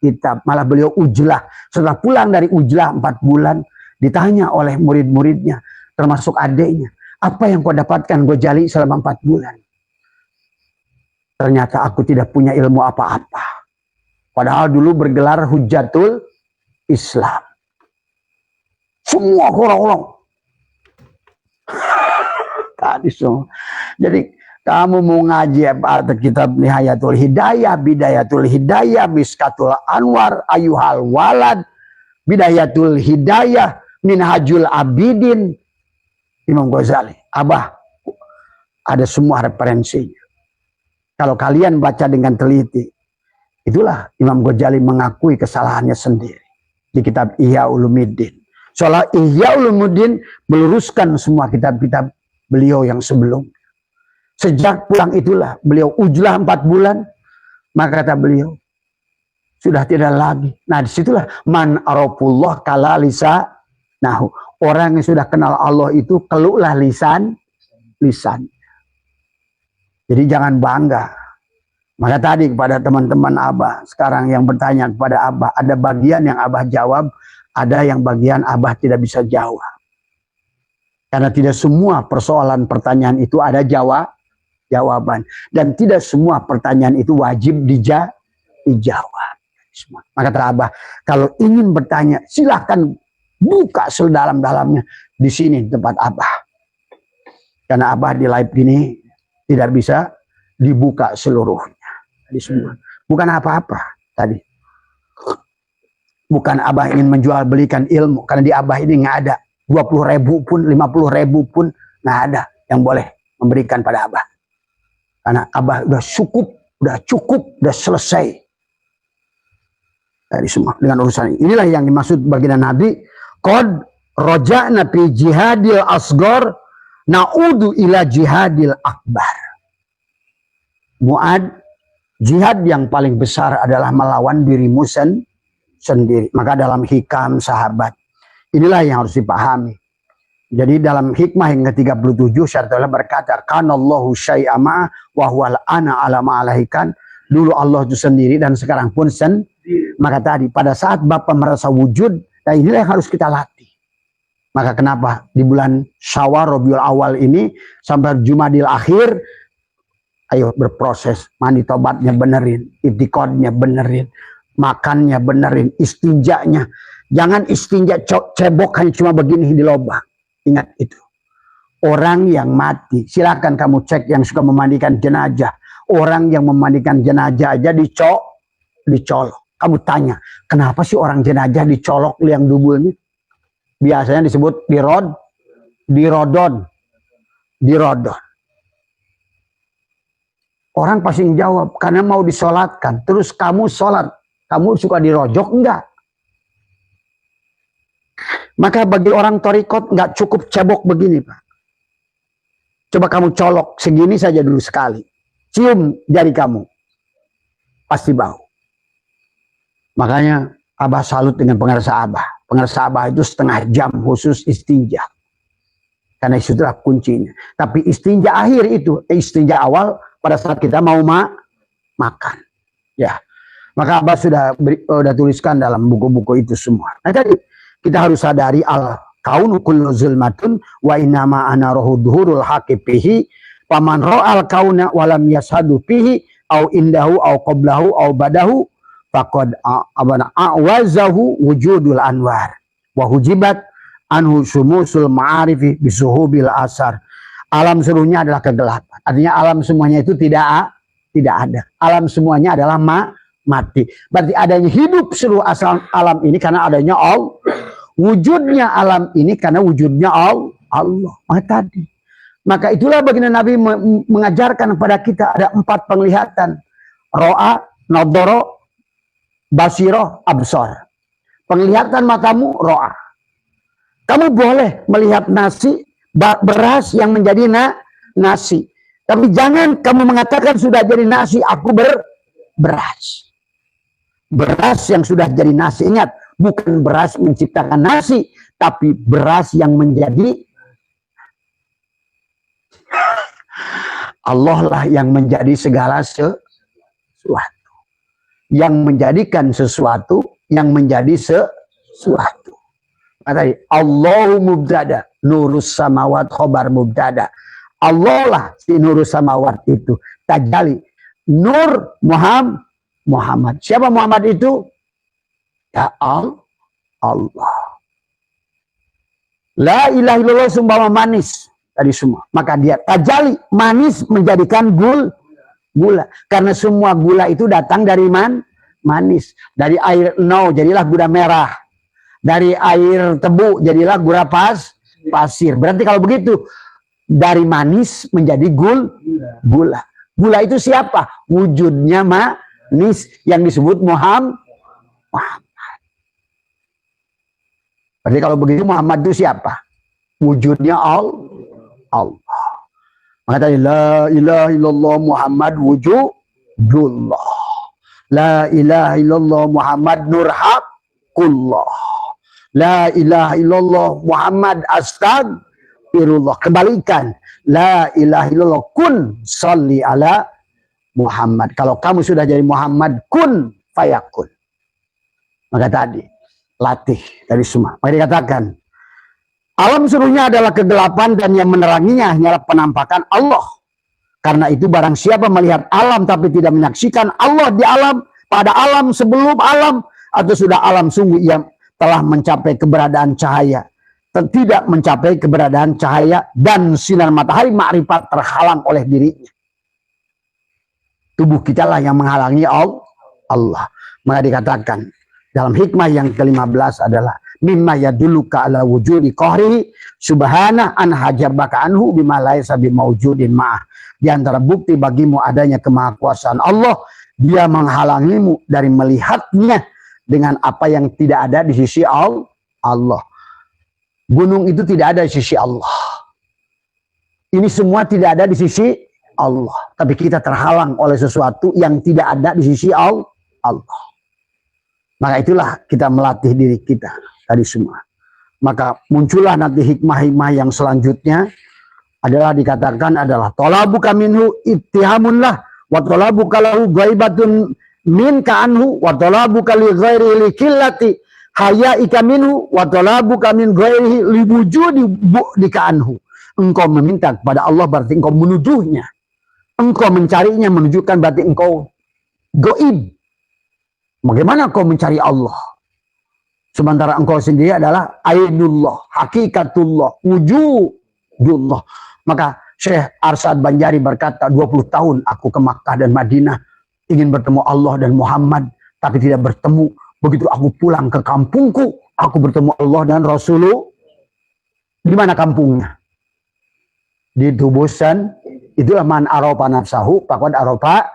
kitab. Malah beliau ujlah. Setelah pulang dari ujlah 4 bulan, ditanya oleh murid-muridnya, termasuk adiknya, apa yang kau dapatkan Ghazali selama 4 bulan? Ternyata aku tidak punya ilmu apa-apa. Padahal dulu bergelar Hujatul Islam. Semua orang-orang. Tadi semua. Jadi kamu mau ngaji arti kitab Nihayatul Hidayah, Bidayatul Hidayah, Miskatul Anwar, Ayuhal Walad, Bidayatul Hidayah, Minhajul Abidin, Imam Ghazali. Abah, ada semua referensinya. Kalau kalian baca dengan teliti, itulah Imam Ghazali mengakui kesalahannya sendiri. Di kitab Ihya Ulumuddin. Soalnya Ihya Ulumuddin meluruskan semua kitab-kitab beliau yang sebelum. Sejak pulang itulah beliau ujlah 4 bulan. Maka kata beliau, sudah tidak lagi. Nah disitulah man arafullah kala lisa. Nah orang yang sudah kenal Allah itu keluhlah lisan. Jadi jangan bangga. Maka tadi kepada teman-teman Abah, sekarang yang bertanya kepada Abah, ada bagian yang Abah jawab, ada yang bagian Abah tidak bisa jawab. Karena tidak semua persoalan pertanyaan itu ada jawaban. Dan tidak semua pertanyaan itu wajib dijawab. Maka kata Abah, kalau ingin bertanya, silahkan buka sedalam-dalamnya. Di sini tempat Abah. Karena Abah di live ini tidak bisa dibuka seluruhnya. Tadi semua. Bukan apa-apa tadi. Bukan Abah ingin menjual belikan ilmu. Karena di Abah ini nggak ada. 20.000 pun, 50.000 pun nggak ada yang boleh memberikan pada Abah. Karena Abah udah cukup, udah selesai. Tadi semua dengan urusan ini. Inilah yang dimaksud baginda Nabi. Qad roja'na fi jihadil asgor na'udu ila jihadil akbar. Mu'ad, jihad yang paling besar adalah melawan dirimu sendiri. Maka dalam hikam sahabat, inilah yang harus dipahami. Jadi dalam hikmah yang ke-37, Syarifullah berkata, kanallahu syai'ama wa huwal ana ala ma'alahikan. Dulu Allah itu sendiri dan sekarang pun sendiri. Maka tadi pada saat Bapak merasa wujud, nah inilah yang harus kita latih. Maka kenapa di bulan Syawal Rabiul Awal ini sampai Jumadil Akhir, ayo berproses, mandi tobatnya benerin, itikadnya benerin, makannya benerin, istinjanya. Jangan istinja cebok hanya cuma begini di lubang. Ingat itu. Orang yang mati, silakan kamu cek yang suka memandikan jenazah. Orang yang memandikan jenazah aja dicolok. Kamu tanya, kenapa sih orang jenazah dicolok liang dubulnya? Biasanya disebut dirodon. Orang pasti jawab, karena mau disolatkan. Terus kamu sholat, kamu suka dirojok enggak? Maka bagi orang torikot nggak cukup cebok begini, Pak. Coba kamu colok segini saja dulu sekali. Cium jari kamu. Pasti bau. Makanya Abah salut dengan pengarsa Abah. Pengarsa Abah itu setengah jam khusus istinja. Karena itu adalah kuncinya. Tapi istinja akhir itu, istinja awal pada saat kita mau makan. Ya. Maka Abah sudah tuliskan dalam buku-buku itu semua. Nah tadi kita harus sadari al-kaunu kullu zulmatun wa innama ana rohu duhurul haqiqihi paman ro'al kauna walam yashadu fihi au indahu au qablahu au badahu faqad a'wazahu wujudul anwar wa hujibat anhu sumusul ma'arifi bisuhubil asar. Alam seluruhnya adalah kegelapan. Artinya alam semuanya itu tidak ada. Alam semuanya adalah mati. Berarti adanya hidup seluruh asal alam ini karena adanya Allah. Wujudnya alam ini karena wujudnya Allah. Maka itulah baginda Nabi mengajarkan kepada kita ada 4 penglihatan. Ro'a, nadoro, basiro, absor. Penglihatan matamu ro'a. Kamu boleh melihat nasi, beras yang menjadi nasi. Tapi jangan kamu mengatakan sudah jadi nasi, aku beras. Beras yang sudah jadi nasi. Ingat, bukan beras menciptakan nasi, tapi beras yang menjadi Allah lah yang menjadi segala sesuatu. Yang menjadikan sesuatu, yang menjadi sesuatu. Tadi Allahu mubtada, nurus samawat khobar mubtada. Allah lah si nurus samawat itu. Tajali. Nur Muhammad. Siapa Muhammad itu? Ya Allah. La ilaha illallah sumpama manis. Tadi semua. Maka dia tajali. Manis menjadikan gula. Karena semua gula itu datang dari manis. Dari air jadilah gula merah. Dari air tebu jadilah gula pasir. Berarti kalau begitu. Dari manis menjadi gula. Gula itu siapa? Wujudnya manis. Yang disebut Muhammad. Berarti kalau begitu Muhammad itu siapa? Wujudnya Allah. Maka tadi la ilaha illallah Muhammad wujudullah. La ilaha illallah Muhammad nurhaqullah. La ilaha illallah Muhammad astagfirullah. Kebalikan. La ilaha illallah kun salli ala Muhammad. Kalau kamu sudah jadi Muhammad kun fayakun. Maka tadi latih dari semua. Maka dikatakan alam seluruhnya adalah kegelapan dan yang meneranginya hanyalah penampakan Allah. Karena itu barang siapa melihat alam tapi tidak menyaksikan Allah di alam, pada alam sebelum alam, atau sudah alam sungguh ia telah mencapai keberadaan cahaya, tidak mencapai keberadaan cahaya dan sinar matahari makrifat terhalang oleh dirinya. Tubuh kita lah yang menghalangi Allah. Maka dikatakan dalam hikmah yang ke-15 adalah mimma yadulluka ala wujudi qahrihi subhana an hajabaka anhu bima laisa bimaujudin ma'ah. Di antara bukti bagimu adanya kemahakuasaan Allah, dia menghalangimu dari melihatnya dengan apa yang tidak ada di sisi Allah. Gunung itu tidak ada di sisi Allah. Ini semua tidak ada di sisi Allah. Tapi kita terhalang oleh sesuatu yang tidak ada di sisi Allah. Maka itulah kita melatih diri kita tadi semua. Maka muncullah nanti hikmah-hikmah yang selanjutnya adalah dikatakan adalah tolabuka minhu ittihamun lah wa tolabuka lahu ghaibatun minka anhu wa tolabuka li ghairi li killati hayaika minhu wa tolabuka min ghairihi li wujudi bu'dika anhu. Engkau meminta kepada Allah berarti engkau menuduhnya. Engkau mencarinya menunjukkan berarti engkau goib. Bagaimana kau mencari Allah? Sementara engkau sendiri adalah ainullah, hakikatullah, wujudullah. Maka Syekh Arsyad Banjari berkata, 20 tahun aku ke Makkah dan Madinah, ingin bertemu Allah dan Muhammad, tapi tidak bertemu. Begitu aku pulang ke kampungku, aku bertemu Allah dan Rasulullah. Di mana kampungnya? Di Tubusan. Itulah man arofa nafsahu, faqad arofa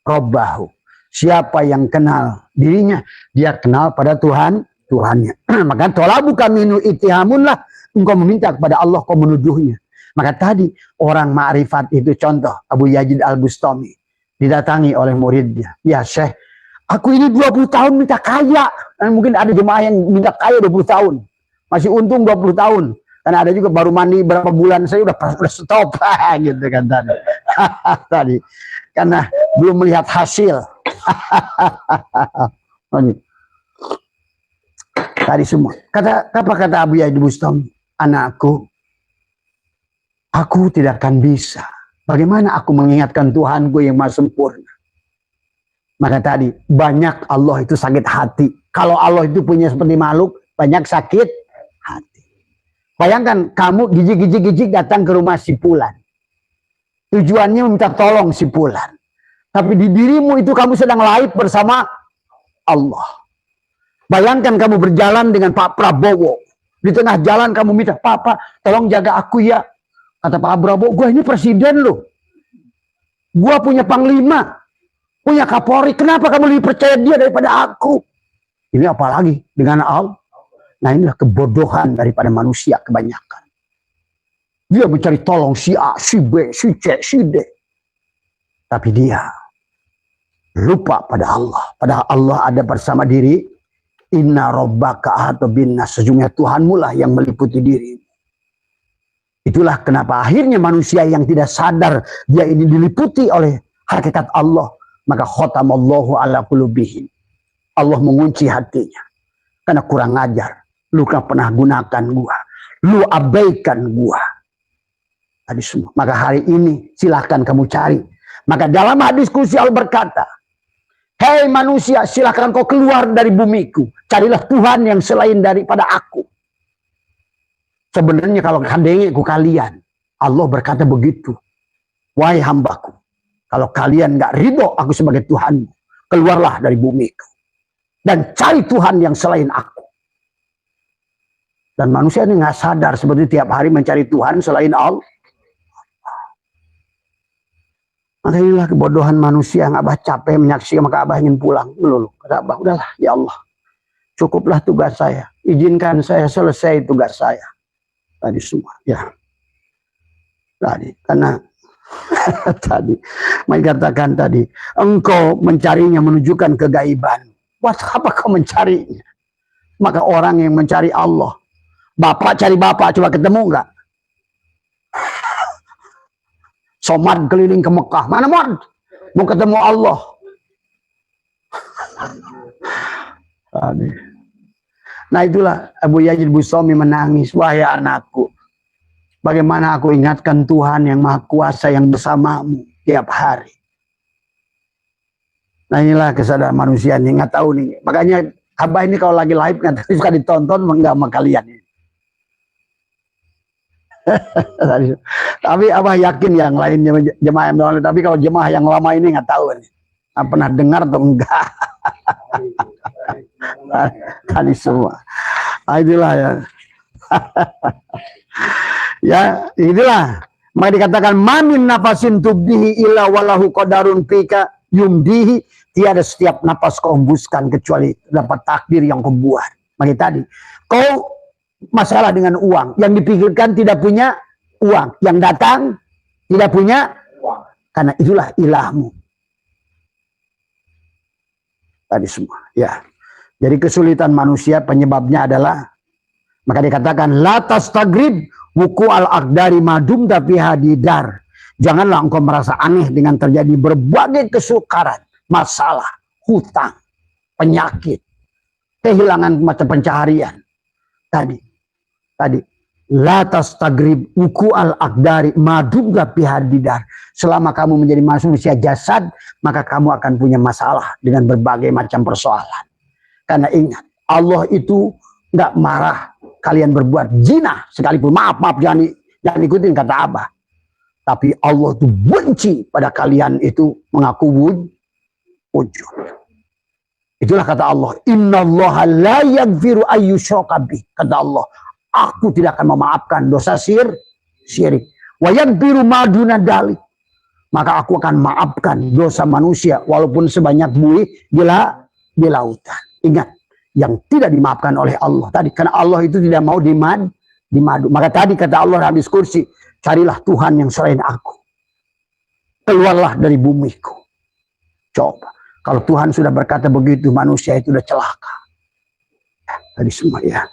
robbahu. Siapa yang kenal dirinya, dia kenal pada Tuhannya. Maka tolabu kaminu itihamun lah, engkau meminta kepada Allah, kau menuduhnya. Maka tadi orang ma'rifat itu contoh Abu Yazid Al-Bustami didatangi oleh muridnya. Ya Syekh, aku ini 20 tahun minta kaya. Dan mungkin ada jemaah yang minta kaya 20 tahun. Masih untung 20 tahun. Karena ada juga baru mandi berapa bulan saya udah stop gitu kan tadi. Tadi karena belum melihat hasil. Tadi semua. Apa kata Abu Yazid Bustami? Anakku, aku tidak akan bisa. Bagaimana aku mengingatkan Tuhanku yang maha sempurna? Maka tadi banyak Allah itu sakit hati. Kalau Allah itu punya seperti makhluk, banyak sakit hati. Bayangkan kamu gijik datang ke rumah si Fulan. Tujuannya meminta tolong si Fulan. Tapi di dirimu itu kamu sedang laib bersama Allah. Bayangkan kamu berjalan dengan Pak Prabowo. Di tengah jalan kamu minta, Pak, tolong jaga aku ya. Kata Pak Prabowo, gue ini presiden loh. Gue punya panglima. Punya Kapolri. Kenapa kamu lebih percaya dia daripada aku? Ini apalagi dengan Allah. Nah inilah kebodohan daripada manusia kebanyakan. Dia mencari tolong si A, si B, si C, si D. Tapi dia lupa pada Allah. Padahal Allah ada bersama diri. Inna rabbaka ahata binnas. Sesungguhnya Tuhanmu lah yang meliputi diri. Itulah kenapa akhirnya manusia yang tidak sadar dia ini diliputi oleh hakikat Allah. Maka khotamallahu ala qulubihim. Allah mengunci hatinya. Karena kurang ajar. Lu kan pernah gunakan gua. Lu abaikan gua. Tadi semua. Maka hari ini silahkan kamu cari. Maka dalam hadis qudsi Allah berkata, hei manusia, silahkan kau keluar dari bumiku. Carilah Tuhan yang selain daripada aku. Sebenarnya kalau ku kalian, Allah berkata begitu. Wahai hambaku, kalau kalian nggak ridho aku sebagai Tuhanmu, keluarlah dari bumiku. Dan cari Tuhan yang selain aku. Dan manusia ini nggak sadar seperti tiap hari mencari Tuhan selain Allah. Maka inilah kebodohan manusia yang Abah capek menyaksikan, maka Abah ingin pulang. Melulu. Kata Abah, udahlah ya Allah. Cukuplah tugas saya. Izinkan saya selesai tugas saya. Tadi semua. Ya. Tadi. Karena tadi. Mengatakan tadi. Engkau mencarinya menunjukkan kegaiban. Buat apa kau mencarinya? Maka orang yang mencari Allah. Bapak cari bapak, coba ketemu enggak? Somad keliling ke Mekah. Mana Mod? Mau ketemu Allah. Nah itulah Abu Yazid Bustami menangis. Wahai anakku, bagaimana aku ingatkan Tuhan yang Maha Kuasa yang bersamamu tiap hari. Nah inilah kesadaran manusia nih, nggak tahu nih. Makanya Abah ini kalau lagi live nggak suka ditonton enggak sama kalian ini. Tapi Abah yakin yang lainnya jemaah yang lain. Tapi kalau jemaah yang lama ini nggak tahu nih. Pernah dengar atau enggak? Tadi semua. Nah, itulah ya. Ya, inilah. Maka dikatakan mamin nafasin tubdihi illa walahu qadarun fika yumdihi. Tiada setiap napas kau hembuskan kecuali dapat takdir yang kau buat. Maka tadi, kau masalah dengan uang. Yang dipikirkan tidak punya uang. Yang datang tidak punya uang. Karena itulah ilahmu. Tadi semua. Ya. Jadi kesulitan manusia penyebabnya adalah, maka dikatakan la tastagrib wuku al-aqdari madum tapi hadidar. Janganlah engkau merasa aneh dengan terjadi berbagai kesukaran, masalah, hutang, penyakit, kehilangan mata pencaharian. Tadi La tastagrib uku al-aqdari madubga pihadidar. Selama kamu menjadi manusia jasad, maka kamu akan punya masalah dengan berbagai macam persoalan. Karena ingat, Allah itu nggak marah kalian berbuat zina sekalipun. Maaf, jangan ikutin kata Abah. Tapi Allah itu benci pada kalian itu mengaku wujud. Itulah kata Allah. Innallaha la yaghfiru ayyushraka bih. Kata Allah, aku tidak akan memaafkan dosa syirik. Wa yaghfiru ma duna dzalik. Maka aku akan maafkan dosa manusia walaupun sebanyak buih di lautan. Ingat, yang tidak dimaafkan oleh Allah tadi, karena Allah itu tidak mau dimadu. Maka tadi kata Allah dalam diskusi, carilah Tuhan yang selain aku. Keluarlah dari bumiku. Coba, kalau Tuhan sudah berkata begitu, manusia itu sudah celaka. Tadi semua ya.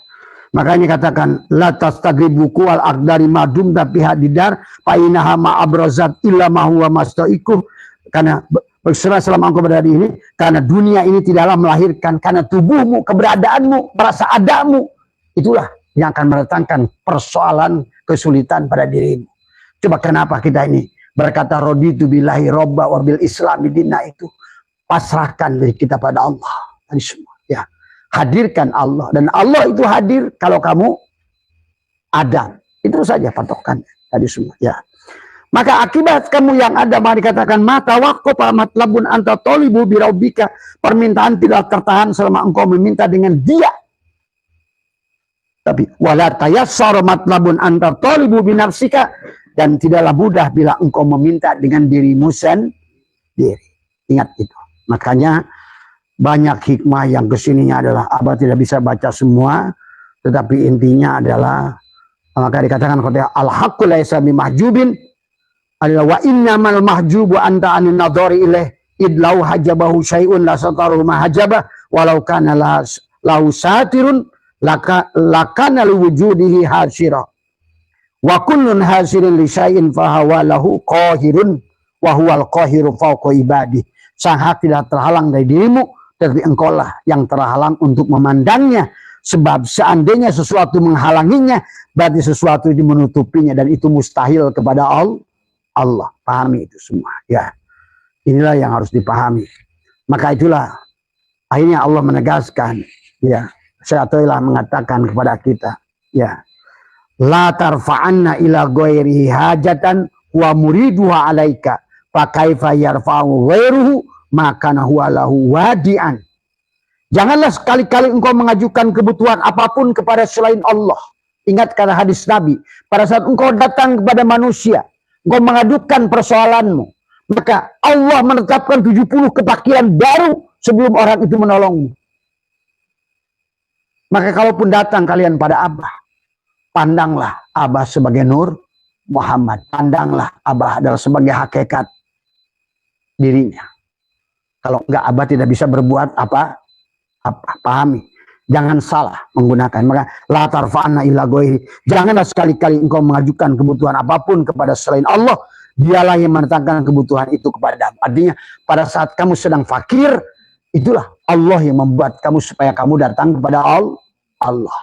Makanya katakan la tastagribuku al aqdari madum tapi hadidar fa inaha ma abrazat illa ma huwa mastaiku. Karena berserah selama engkau berada di ini, karena dunia ini tidaklah melahirkan, karena tubuhmu, keberadaanmu, merasa adamu, itulah yang akan mendatangkan persoalan kesulitan pada dirimu. Coba kenapa kita ini berkata raditu billahi robba wa bil islami dinna, itu pasrahkan diri kita pada Allah. Tadi semua ya. Hadirkan Allah, dan Allah itu hadir kalau kamu ada. Itu saja patokan tadi semua ya. Maka akibat kamu yang ada, mari katakan mata waqafa matlabun anta tolibu birabbika. Permintaan tidak tertahan selama engkau meminta dengan dia. Tapi wala tayassara matlabun anta tolibu binafsika, dan tidaklah mudah bila engkau meminta dengan dirimu sendiri. Ingat itu. Makanya banyak hikmah yang kesininya adalah Abah tidak bisa baca semua, tetapi intinya adalah maka dikatakan al-haqqu laisa bimahjubin, adalah wa innamal mahjubu anta anin nadhari ilaih idlau hajabahu syai'un la sataru ma hajabah walau kana lahu satirun lakana liwujudihi hasira wa kullun hasirin li syai'in fahawa lahu qahirun wa huwal qahiru fawqa ibadi. Sang hak tidak terhalang dari dirimu, tetapi engkaulah yang terhalang untuk memandangnya. Sebab seandainya sesuatu menghalanginya, berarti sesuatu itu menutupinya, dan itu mustahil kepada Allah. Pahami itu semua ya. Inilah yang harus dipahami. Maka itulah akhirnya Allah menegaskan ya, saya telah mengatakan kepada kita ya, la tarfa'anna ila ghairihi hajatan wa muriduha alaika fa kaifa yarfa'u ghairuhu maka huwa lahu wadi'an. Janganlah sekali-kali engkau mengajukan kebutuhan apapun kepada selain Allah. Ingat kata hadis Nabi, pada saat engkau datang kepada manusia, engkau mengadukan persoalanmu, maka Allah menetapkan 70 kepakiran baru sebelum orang itu menolongmu. Maka kalaupun datang kalian pada Abah, pandanglah Abah sebagai Nur Muhammad. Pandanglah Abah adalah sebagai hakikat dirinya. Kalau enggak, Abah tidak bisa berbuat apa. Pahami. Jangan salah menggunakan. Maka la tarfa'anna illa ghairi. Janganlah sekali-kali engkau mengajukan kebutuhan apapun kepada selain Allah. Dialah yang mendatangkan kebutuhan itu kepada. Artinya pada saat kamu sedang fakir, itulah Allah yang membuat kamu supaya kamu datang kepada Allah.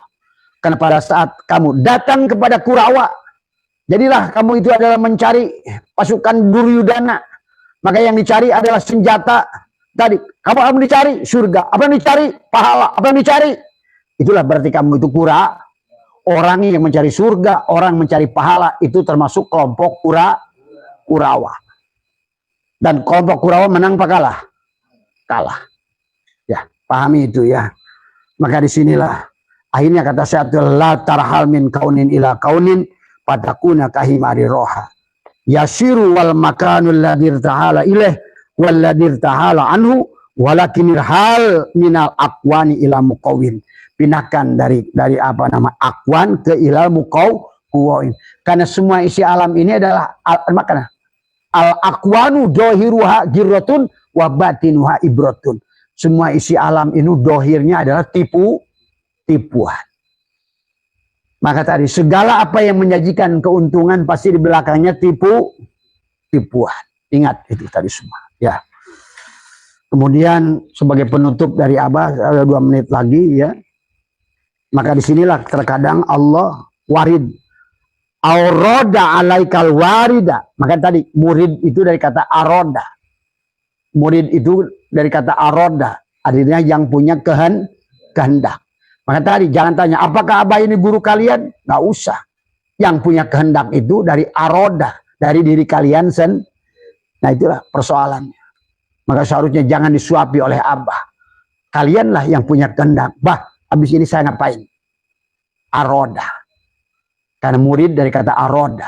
Karena pada saat kamu datang kepada Kurawa, jadilah kamu itu adalah mencari pasukan Duryudana. Maka yang dicari adalah senjata. Tadi kamu apa yang dicari? Surga. Apa yang dicari? Pahala. Apa yang dicari? Itulah berarti kamu itu Kura. Orang yang mencari surga, orang mencari pahala, itu termasuk kelompok Kurawa. Dan kelompok Kurawa menang apa kalah? Kalah. Ya, pahami itu ya. Maka disinilah akhirnya kata Syaikhul la tarhal min kaunin ila kaunin patakuna kahimari roha. Yasiru wal makanul ladzi ta'ala ilaih walladir tahala anhu walakinir hal minal akwani ila muqawin. Pindahkan dari apa nama akwan ke ilal muqawin. Karena semua isi alam ini adalah makanya al akwanu dohiruha girrotun wa batinuha ibrotun. Semua isi alam ini dohirnya adalah tipuan. Maka tadi segala apa yang menyajikan keuntungan pasti di belakangnya tipuan. Ingat itu tadi semua. Ya. Kemudian sebagai penutup dari Abah, ada 2 menit lagi ya. Maka disinilah terkadang Allah warid Auroda alaikal warida. Maka tadi murid itu dari kata aroda. Murid itu dari kata aroda. Artinya yang punya kehendak. Maka tadi jangan tanya, apakah Abah ini guru kalian? Nggak usah. Yang punya kehendak itu dari aroda. Dari diri kalian Nah itulah persoalannya. Maka seharusnya jangan disuapi oleh Abah. Kalianlah yang punya kehendak. Bah, habis ini saya ngapain? Aroda. Karena murid dari kata aroda.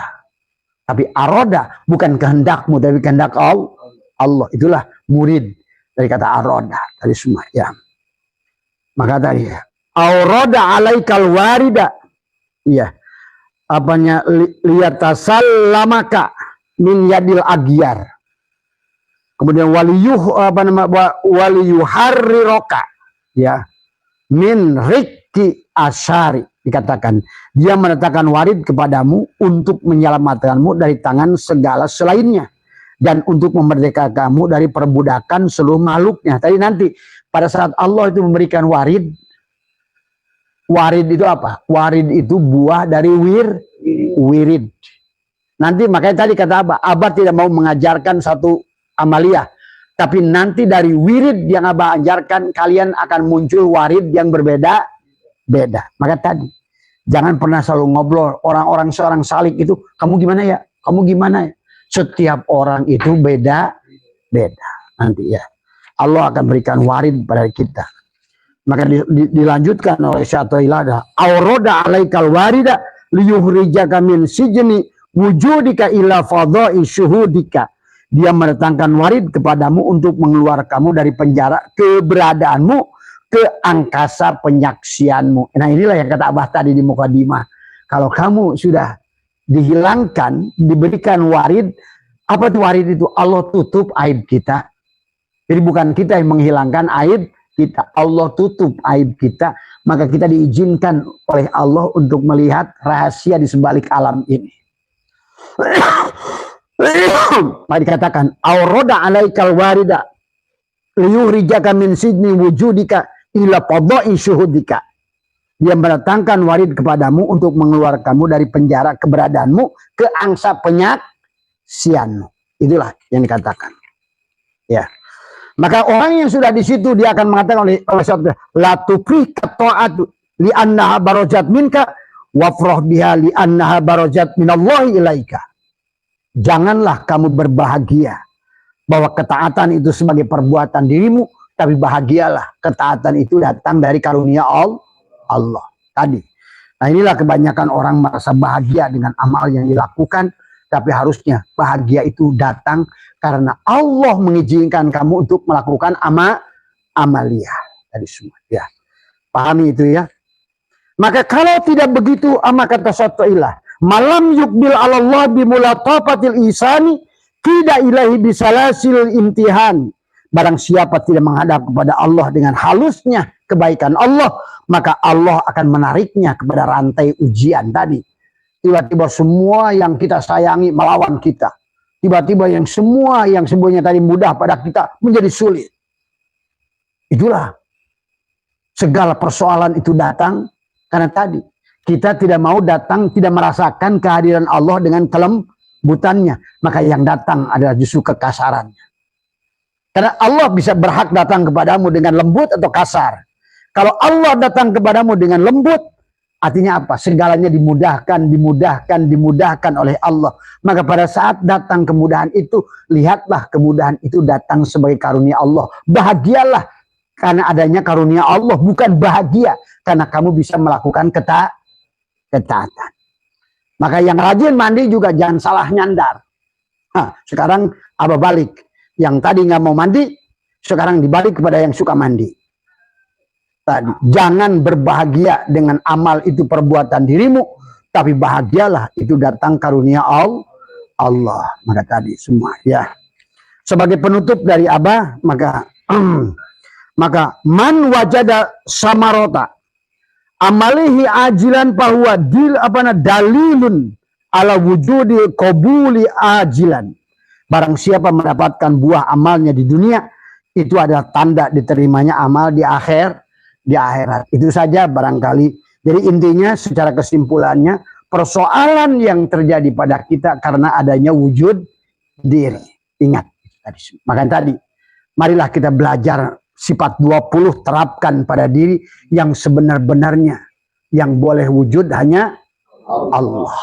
Tapi aroda bukan kehendakmu, tapi kehendak Allah. Itulah murid dari kata aroda. Tadi semua ya. Maka tadi auroda alaikal warida. Iya. Apanya liyatasallamaka min yadil agyar. Kemudian waliyuharriroka. Ya. Min rikki asyari. Dikatakan, dia menetapkan warid kepadamu untuk menyelamatkanmu dari tangan segala selainnya. Dan untuk memerdekakan kamu dari perbudakan seluruh makhluknya. Tadi nanti, pada saat Allah itu memberikan warid. Warid itu apa? Warid itu buah dari wirid. Nanti makanya tadi kata Abah tidak mau mengajarkan satu amaliyah. Tapi nanti dari wirid yang Abah ajarkan, kalian akan muncul warid yang berbeda. Maka tadi jangan pernah selalu ngobrol orang-orang seorang salik itu, kamu gimana ya? Kamu gimana ya? Setiap orang itu beda nanti ya. Allah akan berikan warid pada kita. Maka dilanjutkan oleh Syaikhul auroda alaikal warida liyuhrijaka min sijni wujudika ila fadha'i syuhudika. Dia mendatangkan warid kepadamu untuk mengeluarkan kamu dari penjara keberadaanmu ke angkasa penyaksianmu. Nah inilah yang kata Abah tadi di mukadimah. Kalau kamu sudah dihilangkan, diberikan warid, apa itu warid itu? Allah tutup aib kita. Jadi bukan kita yang menghilangkan aib kita, Allah tutup aib kita. Maka kita diizinkan oleh Allah untuk melihat rahasia di sebalik alam ini. Maka dikatakan, auroda alaikal warida liyuhrijaka min sidni wujudika ila fadha'i syuhudika. Dia mendatangkan warid kepadamu untuk mengeluarkan kamu dari penjara keberadaanmu ke angsa penyaksianmu. Itulah yang dikatakan. Ya. Maka orang yang sudah di situ dia akan mengatakan oleh Syaikhul la tukrika ta'atu li annaha barajat minka wafrah biha li annaha barajat minallahi ilaika. Janganlah kamu berbahagia bahwa ketaatan itu sebagai perbuatan dirimu, tapi bahagialah ketaatan itu datang dari karunia Allah tadi. Nah inilah kebanyakan orang merasa bahagia dengan amal yang dilakukan, tapi harusnya bahagia itu datang karena Allah mengizinkan kamu untuk melakukan amaliyah tadi semua. Ya, pahami itu ya. Maka kalau tidak begitu, kata Syaikhul malam yukbil Allah bimulatafatil isani tidak ilahi bisalasil imtihan. Barang siapa tidak menghadap kepada Allah dengan halusnya kebaikan Allah, maka Allah akan menariknya kepada rantai ujian tadi. Tiba-tiba semua yang kita sayangi melawan kita. Tiba-tiba yang semua yang sebenarnya tadi mudah pada kita menjadi sulit. Itulah segala persoalan itu datang karena tadi kita tidak mau datang, tidak merasakan kehadiran Allah dengan kelembutannya. Maka yang datang adalah justru kekasarannya. Karena Allah bisa berhak datang kepadamu dengan lembut atau kasar. Kalau Allah datang kepadamu dengan lembut, artinya apa? Segalanya dimudahkan oleh Allah. Maka pada saat datang kemudahan itu, lihatlah kemudahan itu datang sebagai karunia Allah. Bahagialah karena adanya karunia Allah, bukan bahagia karena kamu bisa melakukan ketaatan. Maka yang rajin mandi juga jangan salah nyandar. Nah, sekarang Abah balik. Yang tadi nggak mau mandi, sekarang dibalik kepada yang suka mandi. Tadi, jangan berbahagia dengan amal itu perbuatan dirimu, tapi bahagialah itu datang karunia Allah. Maka tadi semua ya. Sebagai penutup dari Abah, maka man wajada samarota amalihi ajilan bahwa dalilun ala wujudi qabuli ajilan. Barang siapa mendapatkan buah amalnya di dunia, itu adalah tanda diterimanya amal di akhirat. Itu saja barangkali. Jadi intinya secara kesimpulannya, persoalan yang terjadi pada kita karena adanya wujud diri. Ingat tadi. Makanya tadi, marilah kita belajar sifat 20 terapkan pada diri yang sebenar-benarnya. Yang boleh wujud hanya Allah.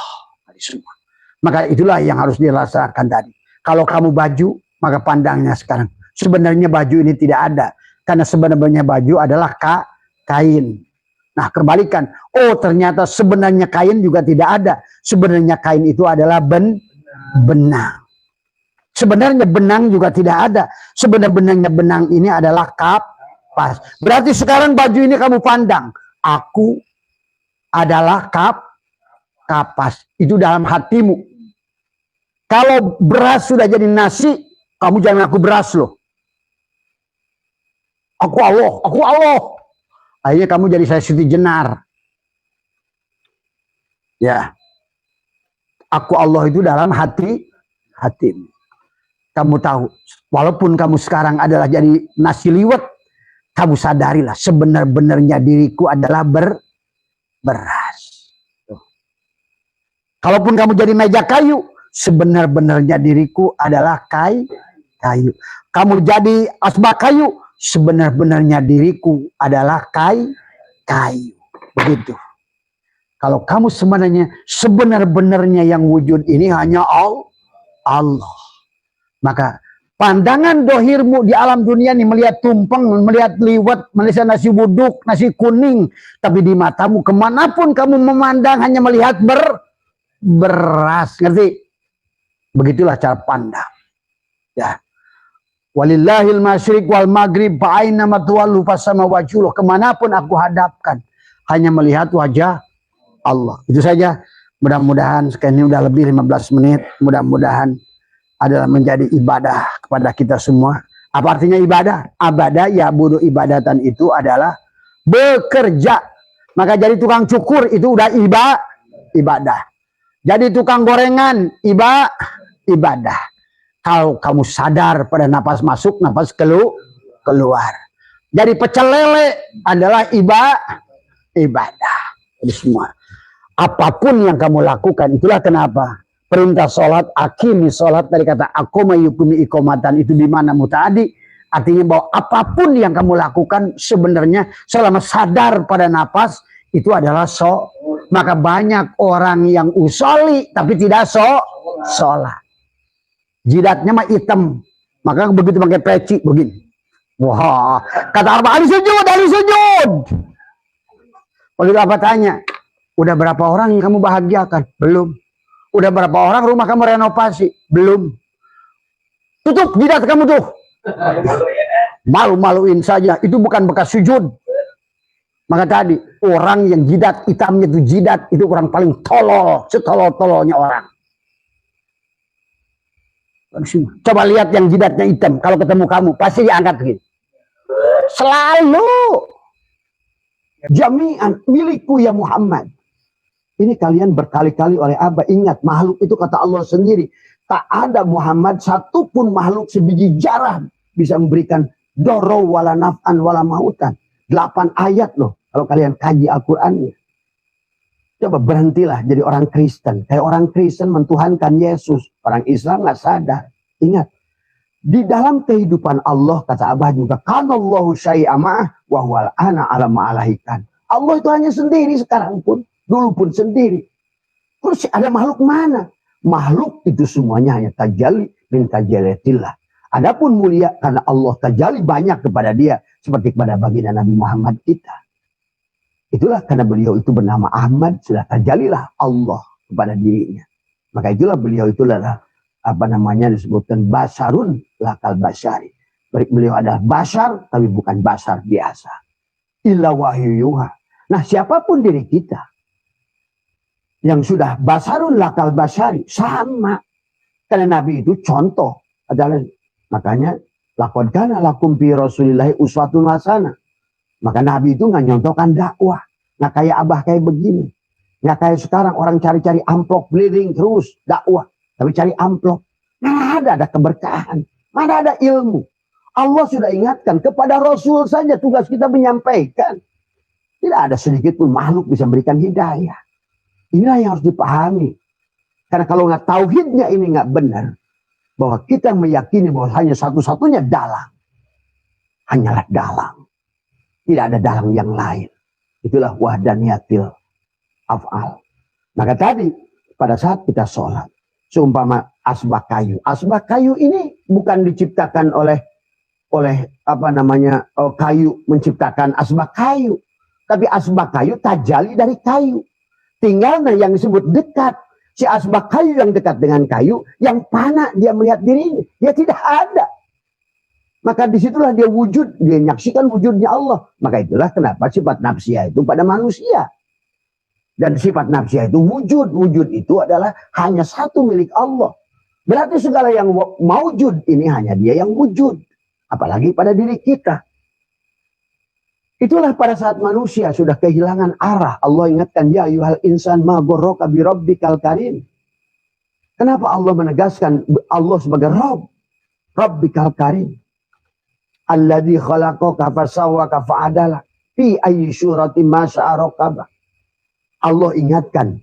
Maka itulah yang harus dirasakan tadi. Kalau kamu baju, maka pandangnya sekarang. Sebenarnya baju ini tidak ada. Karena sebenarnya baju adalah kain. Nah, kembalikan. Oh, ternyata sebenarnya kain juga tidak ada. Sebenarnya kain itu adalah benang. Sebenarnya benang juga tidak ada. Sebenarnya benang ini adalah kapas. Berarti sekarang baju ini kamu pandang. Aku adalah kapas. Itu dalam hatimu. Kalau beras sudah jadi nasi, kamu jangan aku beras loh. Aku Allah. Akhirnya kamu jadi saya Siti Jenar. Ya. Aku Allah itu dalam hatimu. Kamu tahu, walaupun kamu sekarang adalah jadi nasi liwet, kamu sadarilah sebenar-benarnya diriku adalah beras. Tuh. Kalaupun kamu jadi meja kayu, sebenar-benarnya diriku adalah kayu. Kamu jadi asbak kayu, sebenar-benarnya diriku adalah kayu. Begitu. Kalau kamu sebenarnya sebenar-benarnya yang wujud ini hanya Allah. Maka pandangan dohirmu di alam dunia ini melihat tumpeng, melihat liwet, melihat nasi buduk, nasi kuning. Tapi di matamu kemanapun kamu memandang hanya melihat beras. Ngerti? Begitulah cara pandang. Ya. Walillahil masyriq wal maghrib fa'aina matwallu fasama wajhuh. Kemanapun aku hadapkan hanya melihat wajah Allah. Itu saja. Mudah-mudahan sekarang ini udah lebih 15 menit. Mudah-mudahan adalah menjadi ibadah kepada kita semua. Apa artinya ibadah? Abadah ya budu ibadatan itu adalah bekerja. Maka jadi tukang cukur itu udah ibadah. Jadi tukang gorengan ibadah. Kalau kamu sadar pada napas masuk, napas keluar. Jadi pecel lele adalah ibadah. Jadi semua. Apapun yang kamu lakukan, itulah kenapa perintah sholat, akimi sholat, dari kata akoma yukumi ikomatan itu di mana mutaadi, artinya bahwa apapun yang kamu lakukan sebenarnya selama sadar pada napas itu adalah maka banyak orang yang usoli tapi tidak sholat. Jidatnya mah hitam, maka begitu pakai peci begini. Wah, kata Arba, Ali sujud. Begitu apa tanya, udah berapa orang yang kamu bahagiakan? Belum. Udah berapa orang rumah kamu renovasi? Belum. Tutup jidat kamu tuh. Malu-maluin saja. Itu bukan bekas sujud. Maka tadi, orang yang jidat hitamnya itu jidat, itu orang paling tolol. Setolol-tololnya orang. Coba lihat yang jidatnya hitam. Kalau ketemu kamu, pasti diangkat begini. Selalu. Jami'an milikku ya Muhammad. Ini kalian berkali-kali oleh Abah. Ingat, makhluk itu kata Allah sendiri. Tak ada Muhammad satupun makhluk sebiji jarah bisa memberikan doro wala naf'an wala mautan. 8 ayat loh. Kalau kalian kaji Al-Qurannya. Coba berhentilah jadi orang Kristen. Kayak orang Kristen mentuhankan Yesus. Orang Islam nggak sadar. Ingat. Di dalam kehidupan Allah, kata Abah juga. Kanallahu syai'amah wa huwal ana ala ma'alahikan. Allah itu hanya sendiri sekarang pun. Dulu pun sendiri. Terus ada makhluk mana? Makhluk itu semuanya hanya tajalli min tajalliyatillah. Adapun mulia karena Allah tajalli banyak kepada dia. Seperti kepada baginda Nabi Muhammad kita. Itulah karena beliau itu bernama Ahmad. Sudah tajallilah Allah kepada dirinya. Maka itulah beliau itu adalah disebutkan basarun lakal basyari. Beliau adalah basar tapi bukan basar biasa. Illa wahyu yuha. Nah siapapun diri kita yang sudah basarun lakal basyari sama. Karena Nabi itu contoh adalah makanya laqad kana lakum fi Rasulillahi uswatun hasanah. Maka Nabi itu nggak nyontohkan dakwah. Nggak kayak Abah kayak begini. Nggak kayak sekarang orang cari-cari amplop keliling terus dakwah. Tapi cari amplop. Mana ada keberkahan. Mana ada ilmu. Allah sudah ingatkan kepada Rasul saja tugas kita menyampaikan. Tidak ada sedikit pun makhluk bisa memberikan hidayah. Inilah yang harus dipahami. Karena kalau nggak tauhidnya ini nggak benar, bahwa kita meyakini bahwa hanya satu-satunya dalang, hanyalah dalang. Tidak ada dalang yang lain. Itulah wahdaniyatil af'al. Maka tadi pada saat kita sholat, seumpama asbak kayu. Asbak kayu ini bukan diciptakan oleh kayu menciptakan asbak kayu. Tapi asbak kayu tajali dari kayu. Tinggalnya yang disebut dekat. Si asbak kayu yang dekat dengan kayu, yang panah dia melihat dirinya. Dia tidak ada. Maka disitulah dia wujud, dia menyaksikan wujudnya Allah. Maka itulah kenapa sifat nafsiyah itu pada manusia. Dan sifat nafsiyah itu wujud. Wujud itu adalah hanya satu milik Allah. Berarti segala yang maujud ini hanya dia yang wujud. Apalagi pada diri kita. Itulah pada saat manusia sudah kehilangan arah. Allah ingatkan, ya ayyuhal insan ma ghurraka bi rabbikal karim. Kenapa Allah menegaskan Allah sebagai Rabb? Rabbikal karim. Alladzi khalaqaka fasawwaka fa'adala. Fi ayyi syuratin ma syaa rakaba. Allah ingatkan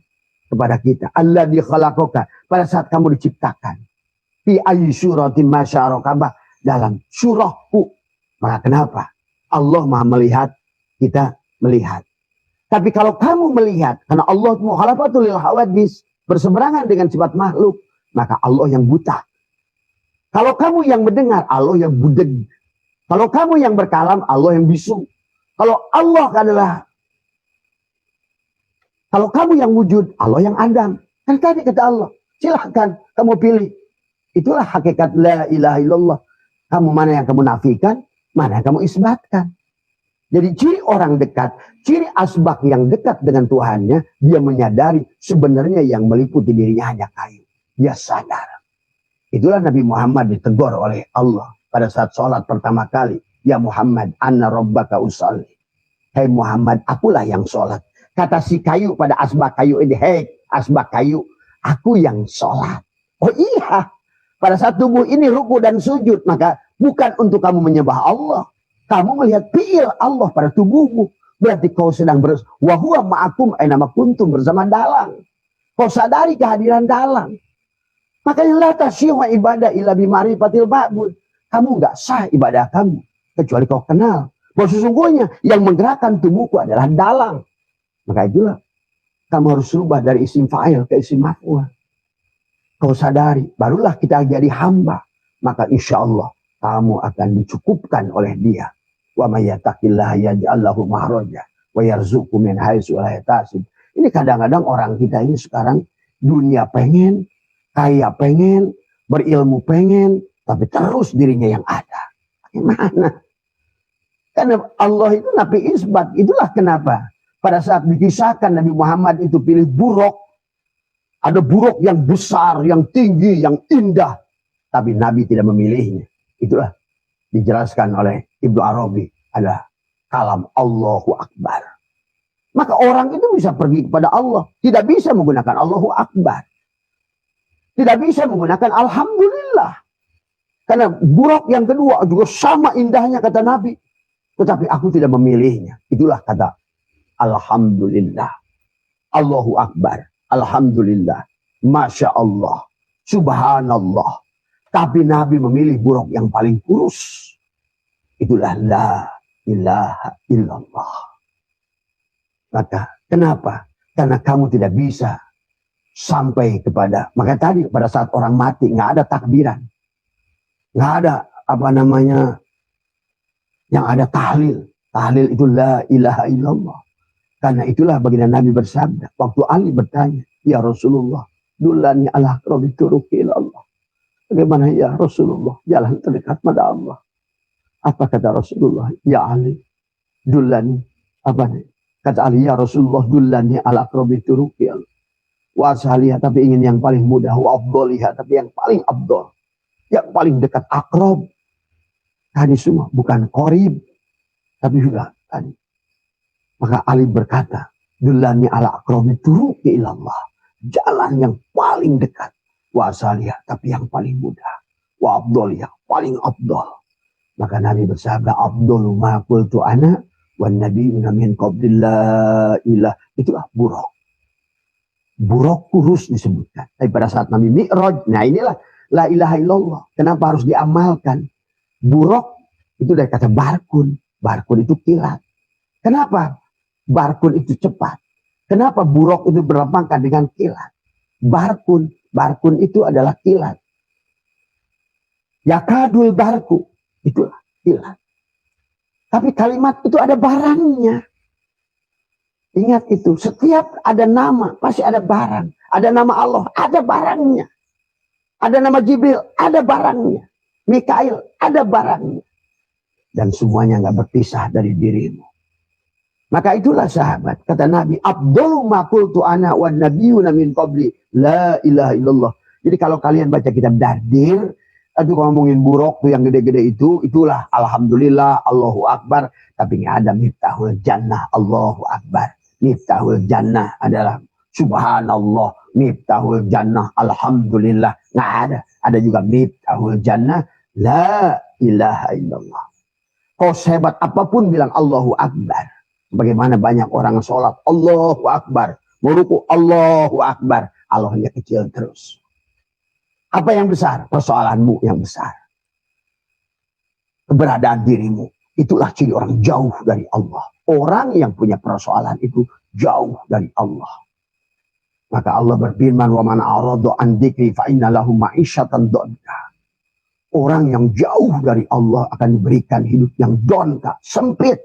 kepada kita, alladzi khalaqaka, pada saat kamu diciptakan. Fi ayyi syuratin ma syaa rakaba, dalam surahku. Maka kenapa? Allah Maha melihat, kita melihat. Tapi kalau kamu melihat, karena Allah mukhalafatul lil hawadis, berseberangan dengan sifat makhluk, maka Allah yang buta. Kalau kamu yang mendengar, Allah yang budeg. Kalau kamu yang berkalam, Allah yang bisu. Kalau kamu yang wujud, Allah yang adam. Kan tadi kata Allah, silahkan kamu pilih. Itulah hakikat la ilaha illallah. Kamu mana yang kamu nafikan, mana yang kamu isbatkan. Jadi ciri orang dekat, ciri asbak yang dekat dengan Tuhannya, dia menyadari sebenarnya yang meliputi dirinya hanya kayu. Dia sadar. Itulah Nabi Muhammad ditegur oleh Allah pada saat sholat pertama kali. Ya Muhammad, anna rabbaka usalli. Hei Muhammad, akulah yang sholat. Kata si kayu pada asbak kayu ini, hei asbak kayu, aku yang sholat. Oh iya, pada saat tubuh ini ruku dan sujud, maka bukan untuk kamu menyembah Allah. Kamu melihat fi'il Allah pada tubuhmu. Berarti kau sedang wahuwa ma'akum aina kuntum, bersama dalang. Kau sadari kehadiran dalang. Makanya la tasyihu ibadah illa bima'rifatil ma'bud. Kamu enggak sah ibadah kamu kecuali kau kenal bahwa sesungguhnya yang menggerakkan tubuhku adalah dalang. Maka itulah kamu harus rubah dari isim fa'il ke isim maf'ul. Kau sadari, barulah kita jadi hamba. Maka insya Allah kamu akan dicukupkan oleh Dia. Wa may yattaqillaha yaj'al lahu makhraja wa yarzuqhu min haitsu la yahtasib. Ini kadang-kadang orang kita ini sekarang dunia pengen, kaya pengen, berilmu pengen, tapi terus dirinya yang ada. Bagaimana? Karena Allah itu nabi isbat. Itulah kenapa pada saat dikisahkan Nabi Muhammad itu pilih buruk. Ada buruk yang besar, yang tinggi, yang indah. Tapi Nabi tidak memilihnya. Itulah dijelaskan oleh Ibnu Arabi, adalah kalam Allahu Akbar. Maka orang itu bisa pergi kepada Allah. Tidak bisa menggunakan Allahu Akbar. Tidak bisa menggunakan Alhamdulillah. Karena buruk yang kedua juga sama indahnya kata Nabi. Tetapi aku tidak memilihnya. Itulah kata Alhamdulillah. Allahu Akbar. Alhamdulillah. Masya Allah. Subhanallah. Tapi Nabi memilih buruk yang paling kurus. Itulah la ilaha illallah. Maka kenapa? Karena kamu tidak bisa sampai kepada, maka tadi pada saat orang mati nggak ada takbiran. Nggak ada yang ada tahlil. Tahlil itu la ilaha illallah. Karena itulah baginda Nabi bersabda. Waktu Ali bertanya, ya Rasulullah, dullani ala aqrabi turuqi ilallah. Bagaimana ya Rasulullah, jalan terdekat pada Allah. Apa kata Rasulullah? Ya Ali, dullani. Apa nih? Kata Ali, ya Rasulullah, dullani ala aqrabi turuqi ilallah. Wa asaliha, tapi ingin yang paling mudah. Wa afdoliha, tapi yang paling afdol. Yang paling dekat akrab. Tadi semua, bukan qorib. Tapi juga tadi. Maka Ali berkata, dullani ala aqrabi turuqi ilallah. Jalan yang paling dekat. Wa asaliha, tapi yang paling mudah. Wa afdoliha, paling afdol. Maka Nabi bersabda, afdolu ma qultu ana wan nabiyuna min qabli la ilah. Itulah buruk. Buruk kurus disebutkan. Tapi pada saat Nabi Mi'raj, nah inilah la ilaha illallah. Kenapa harus diamalkan? Buruk itu dari kata barkun. Barkun itu kilat. Kenapa barkun itu cepat? Kenapa buruk itu berlambangkan dengan kilat? Barkun. Barkun itu adalah kilat. Yakadul barku. Itulah kilat. Tapi kalimat itu ada barangnya. Ingat itu, setiap ada nama, pasti ada barang. Ada nama Allah, ada barangnya. Ada nama Jibril, ada barangnya. Mikail, ada barangnya. Dan semuanya nggak berpisah dari dirimu. Maka itulah sahabat, kata Nabi, Abdullu ma qultu ana wan nabiyyuna min qabli, la ilaha illallah. Jadi kalau kalian baca kitab Dardir, itu ngomongin buruk tuh yang gede-gede itu, itulah Alhamdulillah, Allahu Akbar. Tapi nggak ada miftahul jannah, Allahu Akbar. Miftahul jannah adalah subhanallah, miftahul jannah, alhamdulillah. Nggak ada. Ada juga miftahul jannah, la ilaha illallah. Kau sehebat apapun bilang Allahu Akbar. Bagaimana banyak orang sholat, Allahu Akbar. Meruku, Allahu Akbar. Allahnya kecil terus. Apa yang besar? Persoalanmu yang besar. Keberadaan dirimu. Itulah ciri orang jauh dari Allah. Orang yang punya persoalan itu jauh dari Allah. Maka Allah berfirman, wa man a'rada an dzikri fa inna lahu ma'isyatan dhanka. Orang yang jauh dari Allah akan diberikan hidup yang dhanka, sempit.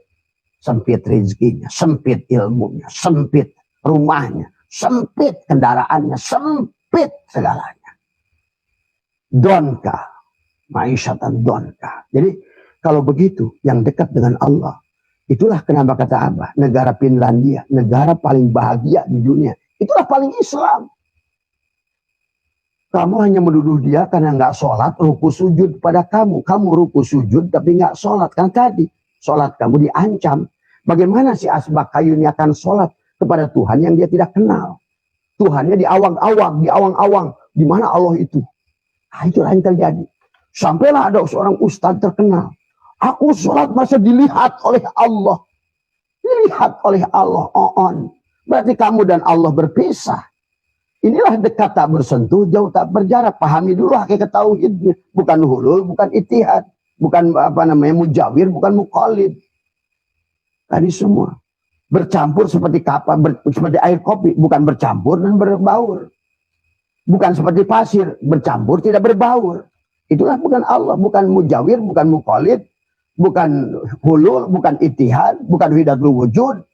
Sempit rezekinya, sempit ilmunya, sempit rumahnya, sempit kendaraannya, sempit segalanya. Dhanka, ma'isyatan dhanka. Jadi kalau begitu, yang dekat dengan Allah, itulah kenapa kata Abah, negara Finlandia, negara paling bahagia di dunia. Itulah paling Islam. Kamu hanya menuduh dia karena nggak sholat, ruku sujud pada kamu. Kamu ruku sujud tapi nggak sholat. Kan tadi, sholat kamu diancam. Bagaimana si Asbak Kayu ini akan sholat kepada Tuhan yang dia tidak kenal? Tuhannya di awang-awang. Di mana Allah itu? Nah, itulah yang terjadi. Sampailah ada seorang ustadz terkenal. Aku sholat masa dilihat oleh Allah. Dilihat oleh Allah. Berarti kamu dan Allah berpisah. Inilah dekat tak bersentuh, jauh tak berjarak. Pahami dulu hakikat tauhidnya. Bukan hulul, bukan itihad. Bukan mujawir, bukan muqallid. Tadi semua. Bercampur seperti kapal, seperti air kopi. Bukan bercampur dan berbaur. Bukan seperti pasir. Bercampur tidak berbaur. Itulah bukan Allah. Bukan mujawir, bukan muqallid. Bukan hulul, bukan itihad, bukan widatul wujud.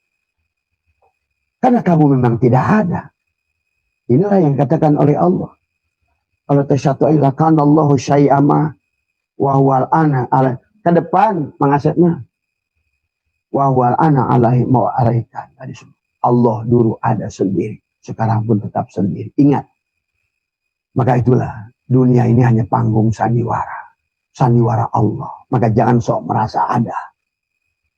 Karena kamu memang tidak ada. Inilah yang katakan oleh Allah. Kalau tasyatu ilakan Allahu syai'ama wa huwal ana ala. Ke depan mengasihnya. Wa huwal ana alaihi ma'araikan. Allah dulu ada sendiri. Sekarang pun tetap sendiri. Ingat. Maka itulah. Dunia ini hanya panggung sandiwara. Sandiwara Allah. Maka jangan sok merasa ada.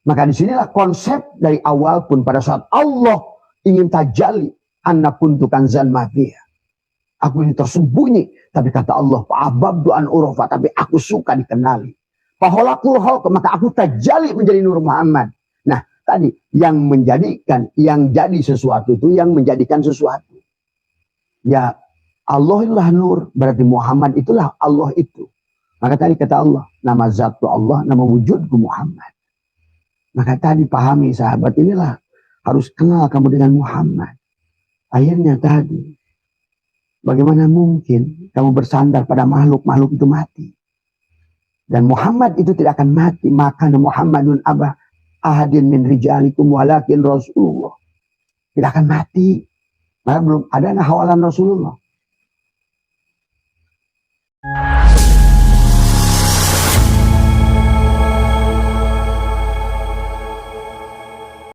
Maka disinilah konsep dari awal pun pada saat Allah ingin tajalli. Anna kuntu kanzan mafiyah. Aku ini tersembunyi. Tapi kata Allah, fa'ababdu an urofa. Tapi aku suka dikenali. Faholakul holk. Maka aku tajalli menjadi Nur Muhammad. Nah tadi yang menjadikan. Yang jadi sesuatu itu yang menjadikan sesuatu. Ya Allah itulah Nur. Berarti Muhammad itulah Allah itu. Maka tadi kata Allah, nama zat Allah, nama wujudku Muhammad. Maka tadi pahami sahabat, inilah harus kenal kamu dengan Muhammad. Akhirnya tadi, bagaimana mungkin kamu bersandar pada makhluk itu mati. Dan Muhammad itu tidak akan mati. Maka Muhammadun abah ahadin min rijalikum walakin Rasulullah. Tidak akan mati. Maka belum ada hawalan Rasulullah.